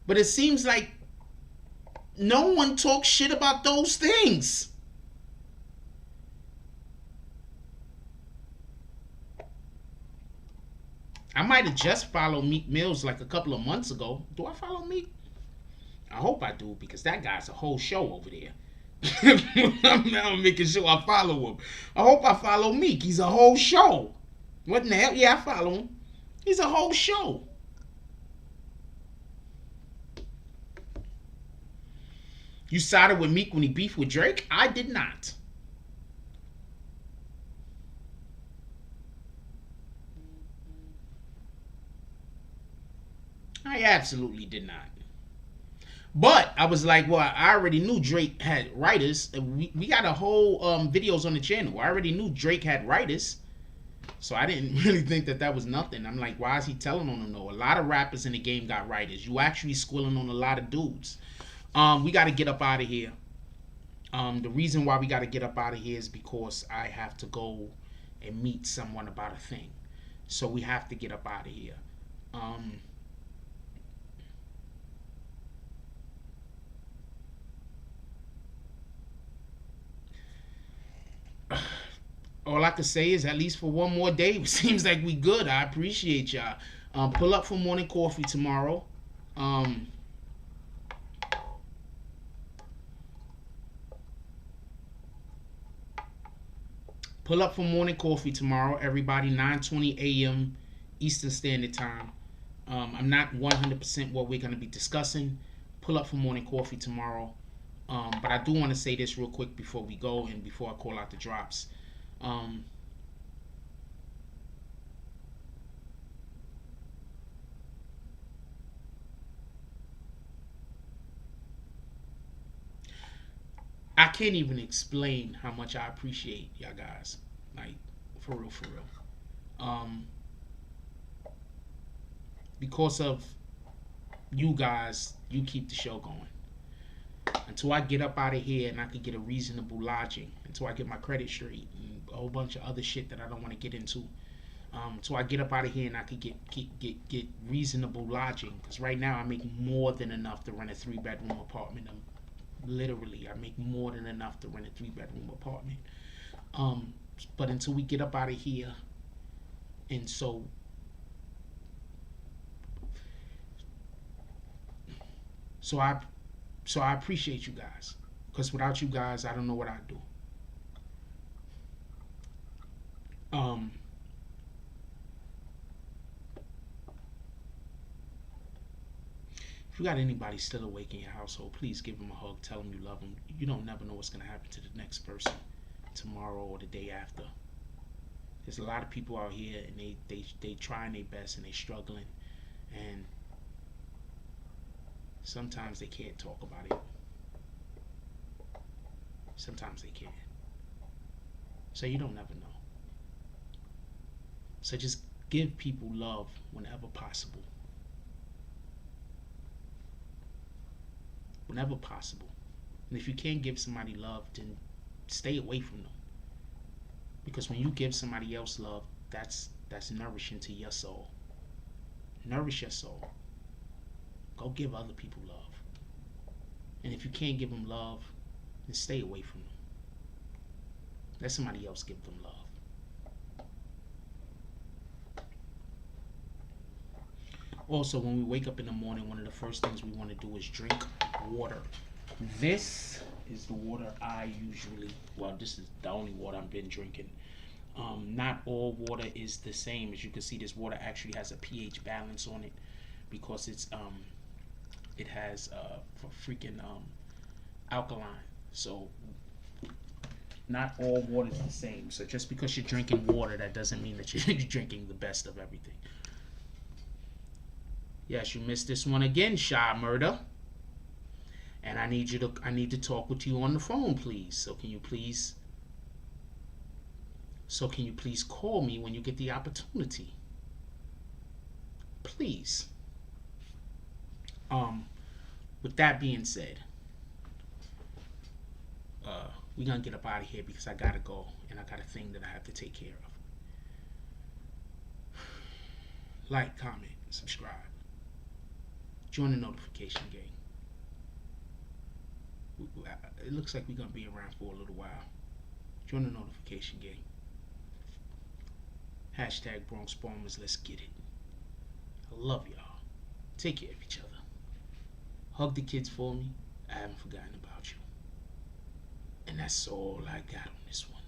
but it seems like no one talks shit about those things. I might have just followed Meek Mills like a couple of months ago. Do I follow Meek? I hope I do, because that guy's a whole show over there. I'm now making sure I follow him. I hope I follow Meek. He's a whole show. What in the hell? Yeah, I follow him. He's a whole show. You sided with Meek when he beefed with Drake? I did not. I absolutely did not. But I was like, well, I already knew Drake had writers. We got a whole videos on the channel. I already knew Drake had writers. So I didn't really think that was nothing. I'm like, why is he telling on them though? A lot of rappers in the game got writers. You actually squilling on a lot of dudes. We got to get up out of here. The reason why we got to get up out of here is because I have to go and meet someone about a thing. So we have to get up out of here. All I can say is, at least for one more day, it seems like we good. I appreciate y'all. Pull up for morning coffee tomorrow. Pull up for morning coffee tomorrow, everybody. 9:20 a.m. Eastern Standard Time. I'm not 100% what we're going to be discussing. Pull up for morning coffee tomorrow. But I do want to say this real quick before we go and before I call out the drops. I can't even explain how much I appreciate y'all guys. Like, for real, for real. Because of you guys, you keep the show going. until I get up out of here and I could get a reasonable lodging, until I get my credit straight and a whole bunch of other shit that I don't want to get into. So I get up out of here and I could get reasonable lodging. Because right now I make more than enough to rent a 3-bedroom apartment. Literally, I make more than enough to rent a 3-bedroom apartment. But until we get up out of here, and so I appreciate you guys. Because without you guys, I don't know what I'd do. If you got anybody still awake in your household, please give them a hug. Tell them you love them. You don't never know what's going to happen to the next person tomorrow or the day after. There's a lot of people out here and they trying their best and they struggling, and sometimes they can't talk about it. Sometimes they can't. So you don't never know. So just give people love whenever possible. Whenever possible. And if you can't give somebody love, then stay away from them. Because when you give somebody else love, that's nourishing to your soul. Nourish your soul. Go give other people love. And if you can't give them love, then stay away from them. Let somebody else give them love. Also, when we wake up in the morning, one of the first things we want to do is drink water. This is the water I usually, well, this is the only water I've been drinking. Not all water is the same. As you can see, this water actually has a pH balance on it because it has freaking alkaline. So not all water is the same. So just because you're drinking water, that doesn't mean that you're drinking the best of everything. Yes, you missed this one again, Shy Murder. And I need to talk with you on the phone, please. So can you please call me when you get the opportunity? Please. With that being said, we're gonna get up out of here because I gotta go and I got a thing that I have to take care of. Like, comment, subscribe. Join the notification gang. It looks like we're going to be around for a little while. Join the notification gang. Hashtag Bronx Bombers, let's get it. I love y'all. Take care of each other. Hug the kids for me. I haven't forgotten about you. And that's all I got on this one.